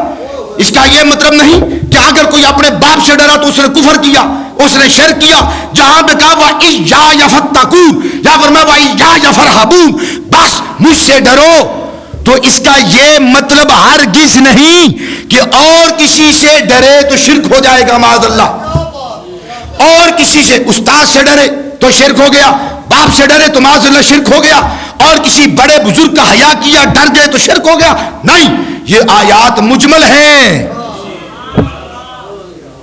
اس کا یہ مطلب نہیں کہ اگر کوئی اپنے باپ سے ڈرا تو اس نے کفر کیا، اس نے شرک کیا۔ جہاں پہ کہا وَإِيَّایَ فَاتَّقُونِ، یا فرمایا وَإِيَّایَ فَارْحَبُونِ، بس مجھ سے ڈرو، تو اس کا یہ مطلب ہرگز نہیں کہ اور کسی سے ڈرے تو شرک ہو جائے گا معاذ اللہ، اور کسی سے استاد سے ڈرے تو شرک ہو گیا، باپ سے ڈرے تو معاذ اللہ شرک ہو گیا، اور کسی بڑے بزرگ کا حیا کیا, ڈر گئے تو شرک ہو گیا. نہیں, یہ آیات مجمل ہیں,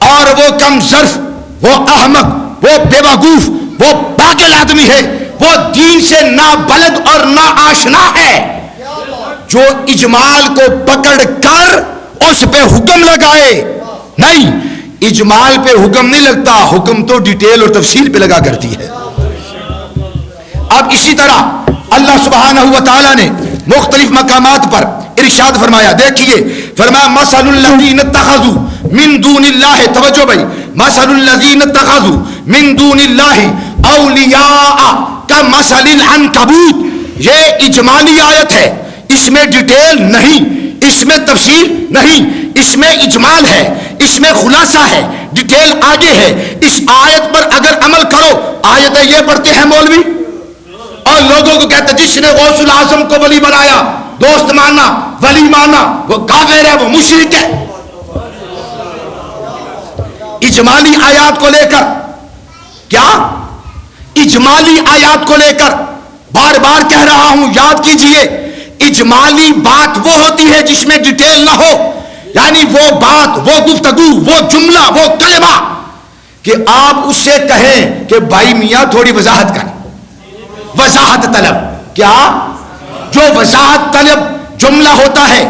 اور وہ کم صرف, وہ احمق, وہ بے وقوف, وہ پاگل آدمی ہے, وہ دین سے نابلد اور نا آشنا ہے جو اجمال کو پکڑ کر اس پہ حکم لگائے. نہیں, اجمال پہ حکم نہیں لگتا, حکم تو ڈیٹیل اور تفصیل پہ لگا کرتی ہے. اب اسی طرح اللہ سبحانہ و تعالیٰ نے مختلف مقامات پر ارشاد فرمایا. دیکھیے, فرمایا مثل الذین اتخذوا من دون اللہ, توجہ بھائی, مثل الذین اتخذوا من دون اللہ اولیاء کمثل العنکبوت. یہ اجمالی آیت ہے, اس میں ڈیٹیل نہیں, اس میں تفصیل نہیں, اس میں اجمال ہے, اس میں خلاصہ ہے, ڈیٹیل آگے ہے. اس آیت پر اگر عمل کرو, آیتیں یہ پڑھتے ہیں مولوی اور لوگوں کو کہتے جس نے غوث العظم کو ولی بنایا, دوست ماننا, ولی ماننا, وہ کافر ہے, وہ مشرک ہے. اجمالی آیات کو لے کر, کیا اجمالی آیات کو لے کر بار بار کہہ رہا ہوں, یاد کیجئے, اجمالی بات وہ ہوتی ہے جس میں ڈیٹیل نہ ہو, یعنی وہ بات, وہ گفتگو, وہ جملہ, وہ کلمہ کہ آپ اس سے کہیں کہ بھائی میاں تھوڑی وضاحت کر, وضاحت طلب. کیا جو وضاحت طلب جملہ ہوتا ہے,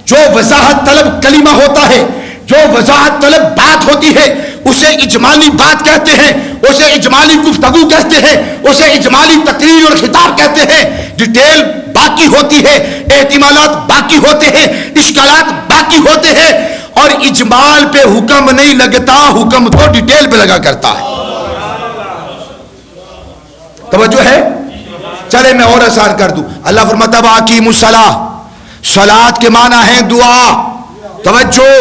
جو وضاحت طلب کلمہ ہوتا ہے, جو وضاحت طلب بات ہوتی ہے, اسے اجمالی بات کہتے ہیں, اسے اجمالی گفتگو کہتے ہیں, اسے اجمالی تقریر اور خطاب کہتے ہیں. ڈیٹیل باقی ہوتی ہے, احتمالات باقی ہوتے ہیں, اشکالات باقی ہوتے ہیں, اور اجمال پہ حکم نہیں لگتا, حکم تو ڈیٹیل پہ لگا کرتا ہے. توجہ ہے؟ چلے میں اور آسان کر دوں. اللہ فرماتا ہے اقیموا الصلاۃ, صلاۃ کے معنی ہے دعا. توجہ,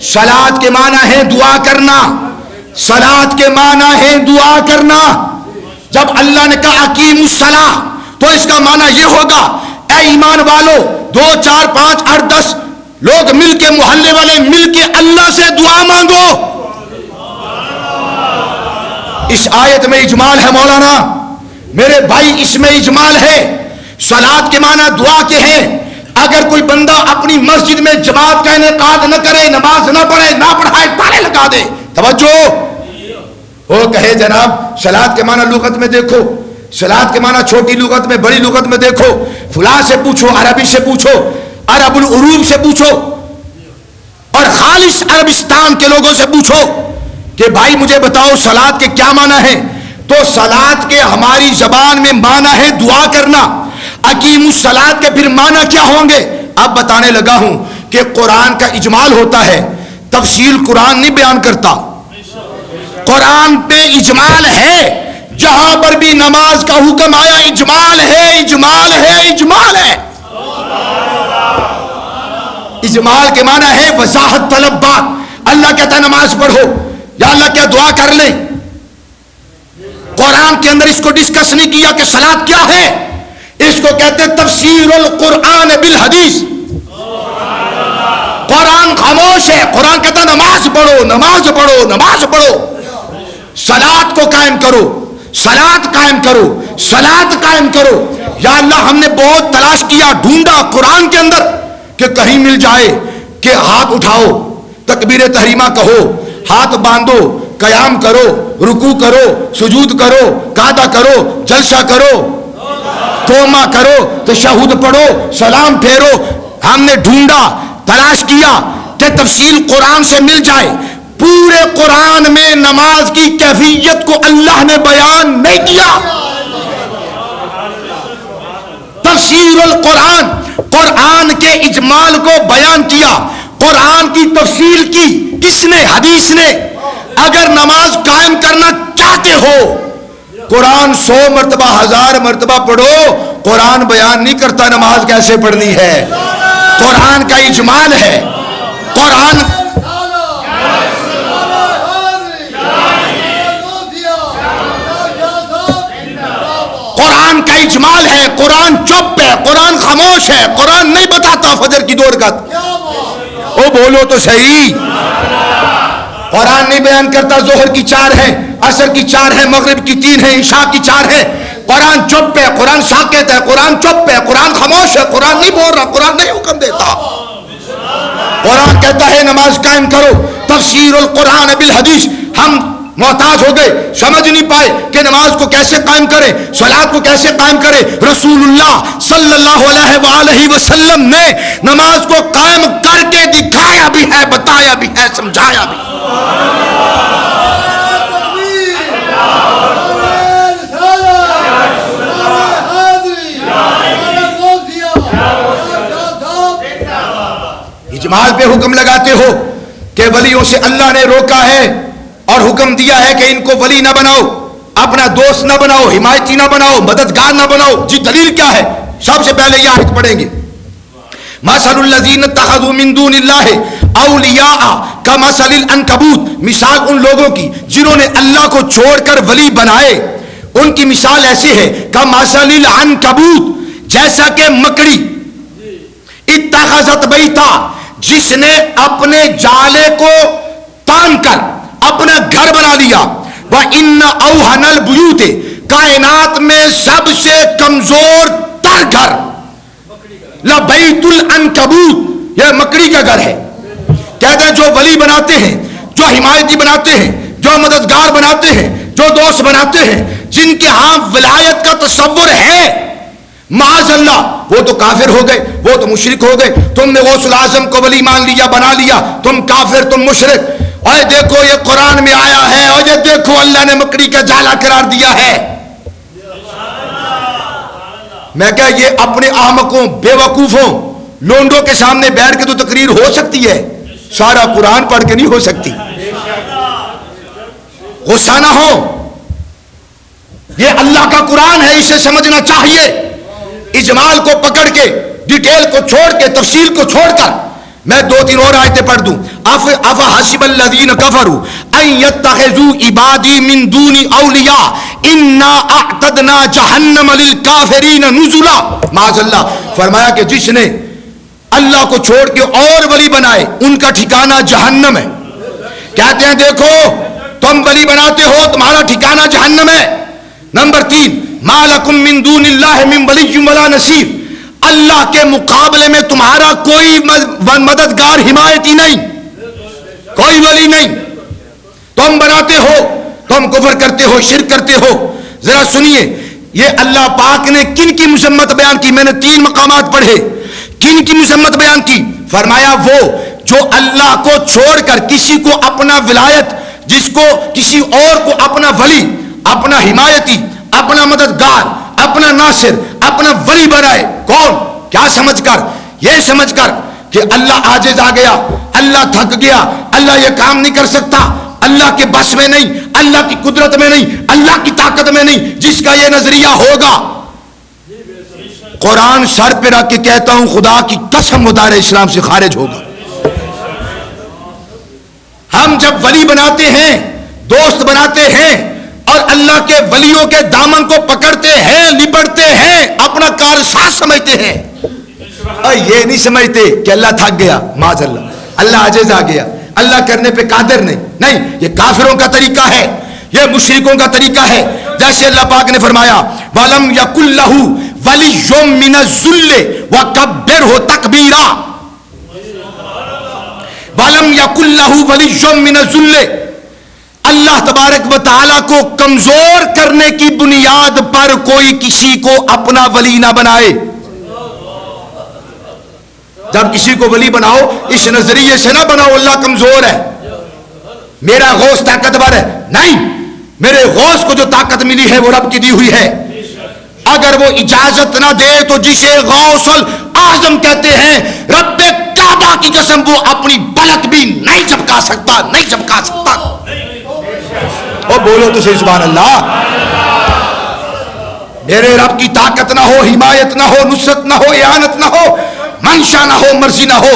صلاۃ کے معنی ہے دعا کرنا, صلاۃ کے معنی ہے دعا کرنا. جب اللہ نے کہا اقیموا الصلاۃ تو اس کا معنی یہ ہوگا, اے ایمان والو, 2 4 5 8 10 لوگ مل کے, محلے والے مل کے اللہ سے دعا مانگو. اس آیت میں اجمال ہے مولانا, میرے بھائی, اس میں اجمال ہے. صلاۃ کے معنی دعا کے ہیں. اگر کوئی بندہ اپنی مسجد میں جماعت کا انعقاد نہ کرے, نماز نہ پڑھے, نہ پڑھائے, تالے لگا دے, توجہ, وہ کہے جناب صلاۃ کے معنی لغت میں دیکھو, صلاۃ کے معنی چھوٹی لغت میں, بڑی لغت میں دیکھو, فلاں سے پوچھو, عربی سے پوچھو, عرب العروب سے پوچھو, اور خالص عربستان کے لوگوں سے پوچھو کہ بھائی مجھے بتاؤ صلاۃ کے کیا معنی ہے. تو صلاۃ کے ہماری زبان میں معنی ہے دعا کرنا. اقیموا الصلاۃ کے پھر معنی کیا ہوں گے, اب بتانے لگا ہوں کہ قرآن کا اجمال ہوتا ہے, تفصیل قرآن نہیں بیان کرتا. قرآن پہ اجمال ہے, جہاں پر بھی نماز کا حکم آیا اجمال ہے, اجمال ہے, اجمال ہے. اجمال کے معنی ہے وضاحت طلب بات. اللہ کہتا ہے نماز پڑھو, یا اللہ کیا دعا کر لیں. قرآن کے اندر اس کو ڈسکس نہیں کیا کہ صلاۃ کیا ہے, اس کو کہتے ہیں تفسیر القرآن بالحدیث. قرآن خاموش ہے, قرآن کہتا ہے نماز پڑھو, نماز پڑھو, نماز پڑھو, صلاۃ کو قائم کرو, صلاۃ قائم کرو, صلاۃ قائم کرو. یا اللہ ہم نے بہت تلاش کیا, ڈھونڈا قرآن کے اندر کہ کہیں مل جائے کہ ہاتھ اٹھاؤ, تکبیر تحریمہ کہو, ہاتھ باندھو, قیام کرو, رکوع کرو, سجود کرو, قعدہ کرو, جلسہ کرو, توما کرو, تشہد پڑھو, سلام پھیرو. ہم نے ڈھونڈا, تلاش کیا کہ تفصیل قرآن سے مل جائے. پورے قرآن میں نماز کی کیفیت کو اللہ نے بیان نہیں کیا. تفسیر القرآن, قرآن کے اجمال کو بیان کیا. قرآن کی تفصیل کی کس نے, حدیث نے. اگر نماز قائم کرنا چاہتے ہو, قرآن 100 مرتبہ 1000 مرتبہ پڑھو, قرآن بیان نہیں کرتا نماز کیسے پڑھنی ہے. قرآن کا اجمال ہے. قرآن قرآن کا اجمال ہے. قرآن چپ ہے, قرآن خاموش ہے, قرآن نہیں بتاتا فجر کی 2 رکعت. او بولو تو صحیح. قرآن نہیں بیان کرتا ظہر کی 4 ہیں, عصر کی 4 ہیں, مغرب کی 3 ہیں, عشاء کی 4 ہیں. قرآن چپ ہے، قرآن ساکت ہے، قرآن چپ ہے، قرآن خاموش ہے، قرآن نہیں بول رہا، قرآن نہیں حکم دیتا۔ قرآن کہتا ہے نماز قائم کرو، تفسیر القرآن بالحدیث۔ ہم محتاج ہو گئے، سمجھ نہیں پائے کہ نماز کو کیسے قائم کریں، صلاۃ کو کیسے قائم کریں۔ رسول اللہ صلی اللہ علیہ وآلہ وسلم نے نماز کو قائم کر کے دکھایا بھی ہے، بتایا بھی ہے، سمجھایا بھی۔ اجمال پہ حکم لگاتے ہو کہ ولیوں سے اللہ نے روکا ہے اور حکم دیا ہے کہ ان کو ولی نہ بناؤ، اپنا دوست نہ بناؤ، حمایتی نہ بناؤ، مددگار نہ بناؤ۔ جی دلیل کیا ہے؟ سب سے پہلے یہ آیت پڑھیں گے، مثل الذین اتخذوا من دون اللہ اولیاء کمثل العنکبوت، مثال ان لوگوں کی جنہوں نے اللہ کو چھوڑ کر ولی بنائے، ان کی مثال ایسی ہے کمثل العنکبوت، جیسا کہ مکڑی، اتخذت بیتا، جس نے اپنے جالے کو تان کر اپنا گھر بنا لیا، وَإِنَّ أَوْهَنَ الْبُيُوتِ، کائنات میں سب سے کمزور تر گھر، لَبَيْتُ الْعَنْكَبُوتِ، یہ مکڑی کا گھر ہے۔ کہتے ہیں جو ولی بناتے ہیں، جو حمایتی بناتے ہیں، جو مددگار بناتے ہیں، جو دوست بناتے ہیں، جن کے ہاں ولایت کا تصور ہے، معاذ اللہ، وہ تو کافر ہو گئے، وہ تو مشرک ہو گئے۔ تم نے غوث الاعظم کو ولی مان لیا، بنا لیا، تم کافر، تم مشرک۔ اور دیکھو یہ قرآن میں آیا ہے، اور یہ دیکھو اللہ نے مکڑی کا جالا قرار دیا ہے۔ میں کہا یہ اپنے احمقوں، بے وقوفوں، لونڈوں کے سامنے بیٹھ کے تو تقریر ہو سکتی ہے، سارا قرآن پڑھ کے نہیں ہو سکتی۔ غصہ نہ ہو، یہ اللہ کا قرآن ہے، اسے سمجھنا چاہیے۔ اجمال کو پکڑ کے، ڈیٹیل کو چھوڑ کے، تفصیل کو چھوڑ کر میں دو تین اور آیتیں پڑھ دوں۔ افحسب الذین کفروا ان یتخذوا عبادی من دونی اولیاء انا اعتدنا جہنم للکافرین نزلا۔ معاذ اللہ، فرمایا کہ جس نے اللہ کو چھوڑ کے اور ولی بنائے ان کا ٹھکانہ جہنم ہے۔ کہتے ہیں دیکھو تم ولی بناتے ہو، تمہارا ٹھکانہ جہنم ہے۔ نمبر 3، ما لکم من دون اللہ من ولی ولا نصیر، اللہ کے مقابلے میں تمہارا کوئی مددگار، حمایتی نہیں، کوئی ولی نہیں۔ تم بناتے ہو، تم کفر کرتے ہو، شرک کرتے ہو۔ ذرا سنیے یہ اللہ پاک نے کن کی مذمت بیان کی؟ میں نے 3 مقامات پڑھے، کن کی مذمت بیان کی؟ فرمایا وہ جو اللہ کو چھوڑ کر کسی کو اپنا ولایت، جس کو کسی اور کو اپنا ولی، اپنا حمایتی، اپنا مددگار، اپنا ناصر، اپنا ولی بنائے۔ کون؟ کیا سمجھ کر؟ یہ سمجھ کر کہ اللہ عاجز آ گیا، اللہ تھک گیا، اللہ یہ کام نہیں کر سکتا، اللہ کے بس میں نہیں، اللہ کی قدرت میں نہیں، اللہ کی طاقت میں نہیں۔ جس کا یہ نظریہ ہوگا، قرآن سر پہ رکھ کے کہتا ہوں خدا کی قسم، وہ دائرہ اسلام سے خارج ہوگا۔ ہم جب ولی بناتے ہیں، دوست بناتے ہیں، اور اللہ کے ولیوں کے دامن کو پکڑتے ہیں، لپٹتے ہیں، اپنا کارساز سمجھتے ہیں، اور یہ نہیں سمجھتے کہ اللہ تھک گیا، معاذ اللہ، اللہ عاجز آ گیا، اللہ کرنے پہ قادر نہیں۔ یہ کافروں کا طریقہ ہے، یہ مشرکوں کا طریقہ ہے۔ جیسے اللہ پاک نے فرمایا وَلَمْ يَكُنْ لَهُ وَلِيٌّ مِّنَ الذُّلِّ وَكَبِّرْهُ تَكْبِيرًا۔ وَلَمْ يَكُنْ لَهُ وَلِيٌّ مِّنَ الذُّلِّ، اللہ تبارک و تعالیٰ کو کمزور کرنے کی بنیاد پر کوئی کسی کو اپنا ولی نہ بنائے۔ جب کسی کو ولی بناؤ اس نظریے سے نہ بناؤ اللہ کمزور ہے، میرا غوث طاقتور ہے، نہیں، میرے غوث کو جو طاقت ملی ہے وہ رب کی دی ہوئی ہے۔ اگر وہ اجازت نہ دے تو جسے غوث الاعظم کہتے ہیں، رب کعبہ کی قسم، وہ اپنی بلک بھی نہیں چمکا سکتا، نہیں چمکا سکتا۔ اور بولو تو صحیح سبحان اللہ۔ میرے رب کی طاقت نہ ہو، حمایت نہ ہو، نصرت نہ ہو، اعانت نہ ہو، منشا نہ ہو، مرضی نہ ہو،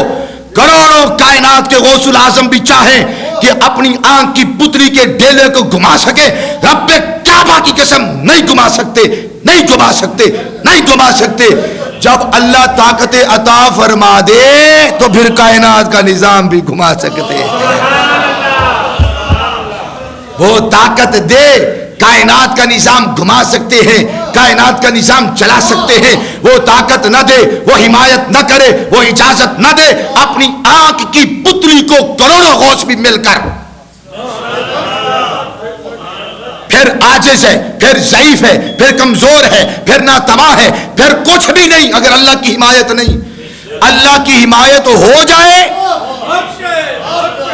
کروڑوں کائنات کے غوث الاعظم بھی چاہیں کہ اپنی آنکھ کی پتری کے ڈیلے کو گھما سکے، رب کعبہ کی قسم نہیں گھما سکتے، نہیں گھما سکتے، نہیں گھما سکتے۔ جب اللہ طاقت عطا فرما دے تو پھر کائنات کا نظام بھی گھما سکتے ہیں۔ وہ طاقت دے کائنات کا نظام گھما سکتے ہیں، کائنات کا نظام چلا سکتے ہیں، وہ طاقت نہ دے، وہ حمایت نہ کرے، وہ اجازت نہ دے، اپنی آنکھ کی پتلی کو کروڑوں غوث بھی مل کر پھر عاجز ہے، پھر ضعیف ہے، پھر کمزور ہے، پھر ناتواں ہے، پھر کچھ بھی نہیں اگر اللہ کی حمایت نہیں۔ اللہ کی حمایت ہو جائے،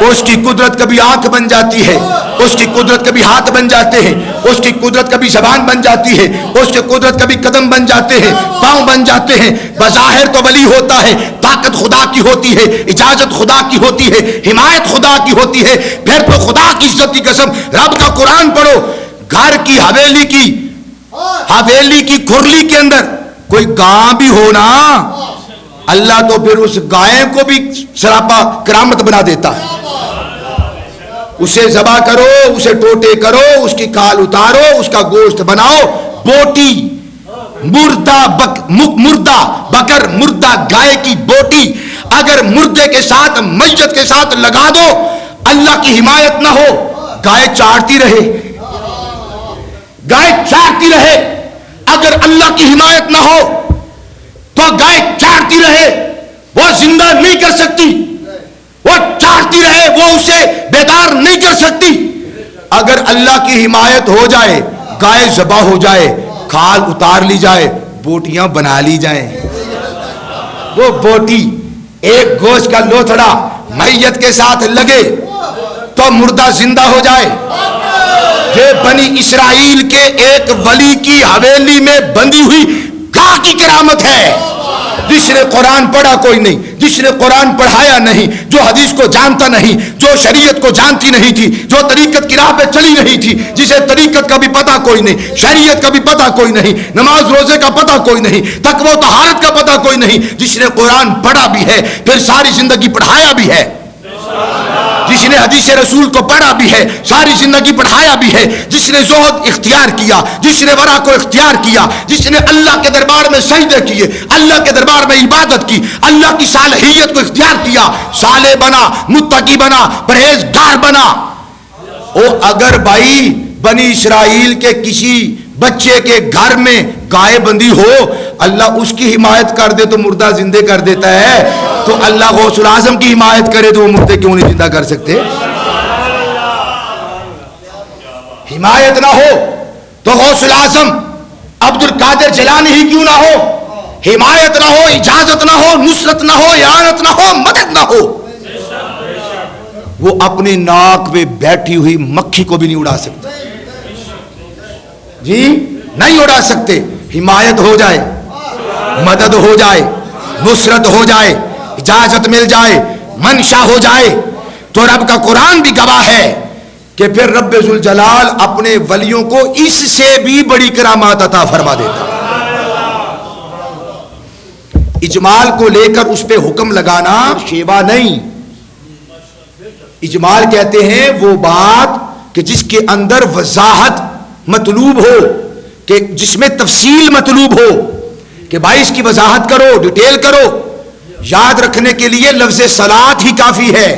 اس کی قدرت کبھی آنکھ بن جاتی ہے، اس کی قدرت کبھی ہاتھ بن جاتے ہیں، اس کی قدرت کبھی زبان بن جاتی ہے، اس کی قدرت کبھی قدم بن جاتے ہیں، پاؤں بن جاتے ہیں۔ بظاہر تو ولی ہوتا ہے، طاقت خدا کی ہوتی ہے، اجازت خدا کی ہوتی ہے، حمایت خدا کی ہوتی ہے، پھر تو خدا کی عزت کی قسم رب کا قرآن پڑھو، گھر کی حویلی کی کھرلی کے اندر کوئی گاں بھی ہو نا، اللہ تو پھر اس گائے کو بھی سراپا کرامت بنا دیتا ہے۔ اسے ذبح کرو، اسے ٹوٹے کرو، اس کی کھال اتارو، اس کا گوشت بناؤ، بوٹی مردہ بکر مردہ گائے کی بوٹی اگر مردے کے ساتھ میت کے ساتھ لگا دو، اللہ کی حمایت نہ ہو، گائے چاٹتی رہے، گائے چاٹتی رہے، اگر اللہ کی حمایت نہ ہو تو گائے چاٹتی رہے، وہ زندہ نہیں کر سکتی، وہ چاٹتی رہے، وہ اسے بیدار نہیں کر سکتی۔ اگر اللہ کی حمایت ہو جائے، گائے ذبح ہو جائے، کھال اتار لی جائے، بوٹیاں بنا لی جائیں، وہ بوٹی ایک گوشت کا لوتھڑا میت کے ساتھ لگے تو مردہ زندہ ہو جائے۔ یہ بنی اسرائیل کے ایک ولی کی حویلی میں بندھی ہوئی گاہ کی کرامت ہے، جس نے قرآن پڑھا کوئی نہیں، جس نے قرآن پڑھایا نہیں، جو حدیث کو جانتا نہیں، جو شریعت کو جانتی نہیں تھی، جو طریقت کی راہ پہ چلی نہیں تھی، جسے طریقت کا بھی پتہ کوئی نہیں، شریعت کا بھی پتہ کوئی نہیں، نماز روزے کا پتہ کوئی نہیں، تقوی و طہارت کا پتہ کوئی نہیں، جس نے قرآن پڑھا بھی ہے پھر ساری زندگی پڑھایا بھی ہے، جس نے حدیث رسول کو پڑھا بھی ہے ساری زندگی پڑھایا بھی ہے، جس نے زہد اختیار کیا، جس نے ورع کو اختیار کیا، جس نے اللہ کے دربار میں سجدے کیے، اللہ کے دربار میں عبادت کی، اللہ کی صالحیت کو اختیار کیا، صالح بنا، متقی بنا، پرہیزگار بنا۔ اگر بھائی بنی اسرائیل کے کسی بچے کے گھر میں گائے بندی ہو، اللہ اس کی حمایت کر دے تو مردہ زندہ کر دیتا ہے، تو اللہ غوث الاعظم کی حمایت کرے تو وہ مردے کیوں نہیں زندہ کر سکتے؟ حمایت نہ ہو تو غوث الاعظم عبد القادر جیلانی ہی کیوں نہ ہو، حمایت نہ ہو، اجازت نہ ہو، نصرت نہ ہو، اعانت نہ ہو، مدد نہ ہو، وہ اپنی ناک پہ بیٹھی ہوئی مکھی کو بھی نہیں اڑا سکتے، جی نہیں اڑا سکتے۔ حمایت ہو جائے، مدد ہو جائے، نصرت ہو جائے، اجازت مل جائے، منشا ہو جائے تو رب کا قرآن بھی گواہ ہے کہ پھر رب ذوالجلال اپنے ولیوں کو اس سے بھی بڑی کرامات عطا فرما دیتا۔ اجمال کو لے کر اس پہ حکم لگانا شیوا نہیں، اجمال کہتے ہیں وہ بات کہ جس کے اندر وضاحت مطلوب ہو، کہ جس میں تفصیل مطلوب ہو، کہ بھائی اس کی وضاحت کرو، ڈیٹیل کرو۔ یاد رکھنے کے لیے لفظ صلاۃ ہی کافی ہے،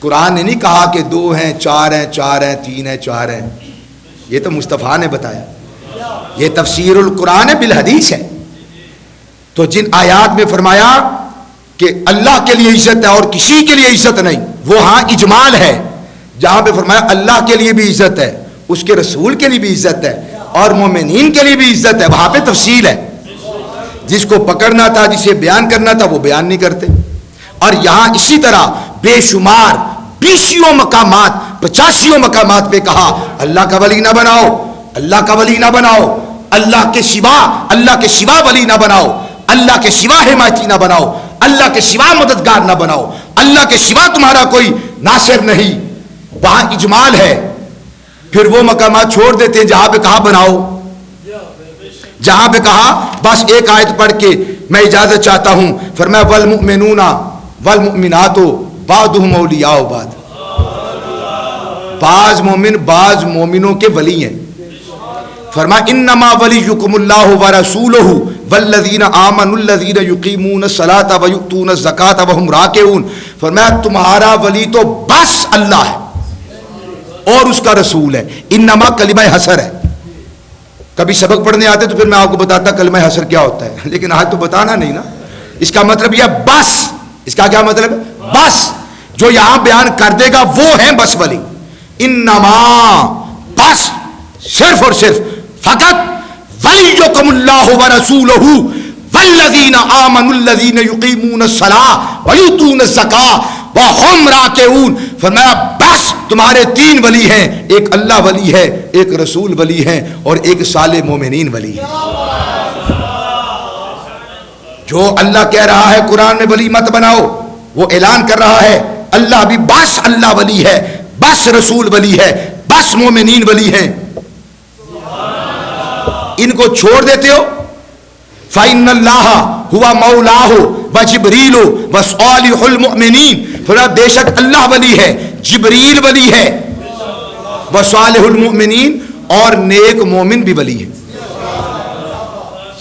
قرآن نے نہیں کہا کہ 2 ہیں 4 ہیں 4 ہیں 3 ہیں 4 ہیں، یہ تو مصطفیٰ نے بتایا، یہ تفسیر القرآن ہے بالحدیث ہے۔ تو جن آیات میں فرمایا کہ اللہ کے لیے عزت ہے اور کسی کے لیے عزت نہیں، وہ ہاں اجمال ہے، جہاں پہ فرمایا اللہ کے لیے بھی عزت ہے، اس کے رسول کے لیے بھی عزت ہے اور مومنین کے لیے بھی عزت ہے، وہاں پہ تفصیل ہے، جس کو پکڑنا تھا، جسے بیان کرنا تھا وہ بیان نہیں کرتے۔ اور یہاں اسی طرح بے شمار 20 مقامات 85 مقامات پہ کہا اللہ کا ولی نہ بناؤ، اللہ کا ولی نہ بناؤ، اللہ کے سوا ولی نہ بناؤ، اللہ کے سوا حمایتی نہ بناؤ، اللہ کے سوا مددگار نہ بناؤ، اللہ کے سوا تمہارا کوئی ناصر نہیں، وہاں اجمال ہے۔ پھر وہ مقامات چھوڑ دیتے ہیں جہاں پہ کہا بناؤ، جہاں پہ کہا بس ایک آیت پڑھ کے میں اجازت چاہتا ہوں، فرمایا والمؤمنون والمؤمنات بعضهم اولیاء بعض، بعض مومن بعض مومنوں کے ولی ہیں۔ فرمایا انما ولیکم اللہ ورسولہ والذین آمنوا الذین یقیمون الصلاۃ ویؤتون الزکاۃ وهم راکعون، فرمایا تمہارا ولی تو بس اللہ ہے، اور اس کا رسول ہے. انما کلمہ حصر ہے. کبھی سبق پڑھنے آتے تو پھر میں آپ کو بتاتا کلمہ حصر کیا ہوتا ہے, لیکن آج تو بتانا نہیں نا. اس کا مطلب یہ بس, اس کا کیا مطلب, بس جو یہاں بیان کر دے گا وہ ہیں بس ولی. انما بس صرف اور صرف فقط ولیکم اللہ ورسولہ والذین آمنوا الذین یقیمون الصلاۃ ویؤتون الزکاۃ وہم راکعون. فرمایا بس تمہارے تین ولی ہیں, ایک اللہ ولی ہے, ایک رسول ولی ہے, اور ایک صالح مومنین ولی ہے. جو اللہ کہہ رہا ہے قرآن میں ولی مت بناؤ, وہ اعلان کر رہا ہے اللہ بھی بس اللہ ولی ہے, بس رسول ولی ہے, بس مومنین ولی ہیں. ان کو چھوڑ دیتے ہو. فَإِنَّ اللَّهَ هُوَ مَوْلَاهُ وَجِبْرِيلُ وَصَالِحُ الْمُؤْمِنِينَ. فرمایا بے شک اللہ ولی ہے, جبریل ولی ہے, وَصَالِحُ الْمُؤْمِنِينَ اور نیک مومن بھی ولی ہے.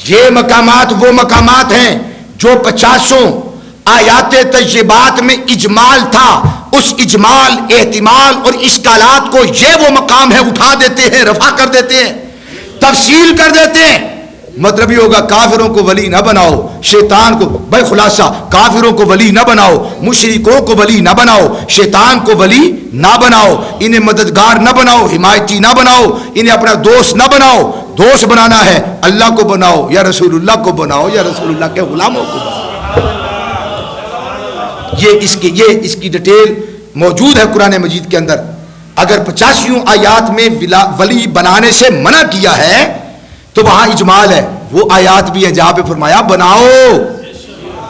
یہ مقامات وہ مقامات ہیں جو 50 آیات طیبات میں اجمال تھا. اس اجمال, احتمال اور اشکالات کو یہ وہ مقام ہے اٹھا دیتے ہیں, رفع کر دیتے ہیں, تفصیل کر دیتے ہیں. مطلب یہ ہوگا کافروں کو ولی نہ بناؤ, شیطان کو, بھائی خلاصہ کافروں کو ولی نہ بناؤ, مشرکوں کو ولی نہ بناؤ, شیطان کو ولی نہ بناؤ, انہیں مددگار نہ بناؤ, حمایتی نہ بناؤ, انہیں اپنا دوست نہ بناؤ. دوست بنانا ہے اللہ کو بناؤ یا رسول اللہ کو بناؤ یا رسول اللہ کے غلاموں کو بناؤ. یہ اس کی ڈیٹیل موجود ہے قرآن مجید کے اندر. اگر 85 آیات میں ولی بنانے سے منع کیا ہے تو وہاں اجمال ہے. وہ آیات بھی ہیں جہاں پہ فرمایا بناؤ,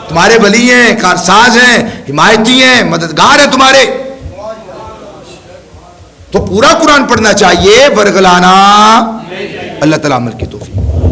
تمہارے ولی ہیں, کارساز ہیں, حمایتی ہیں, مددگار ہیں تمہارے. تو پورا قرآن پڑھنا چاہیے, ورگلانا. اللہ تعالیٰ عمل کی توفیق.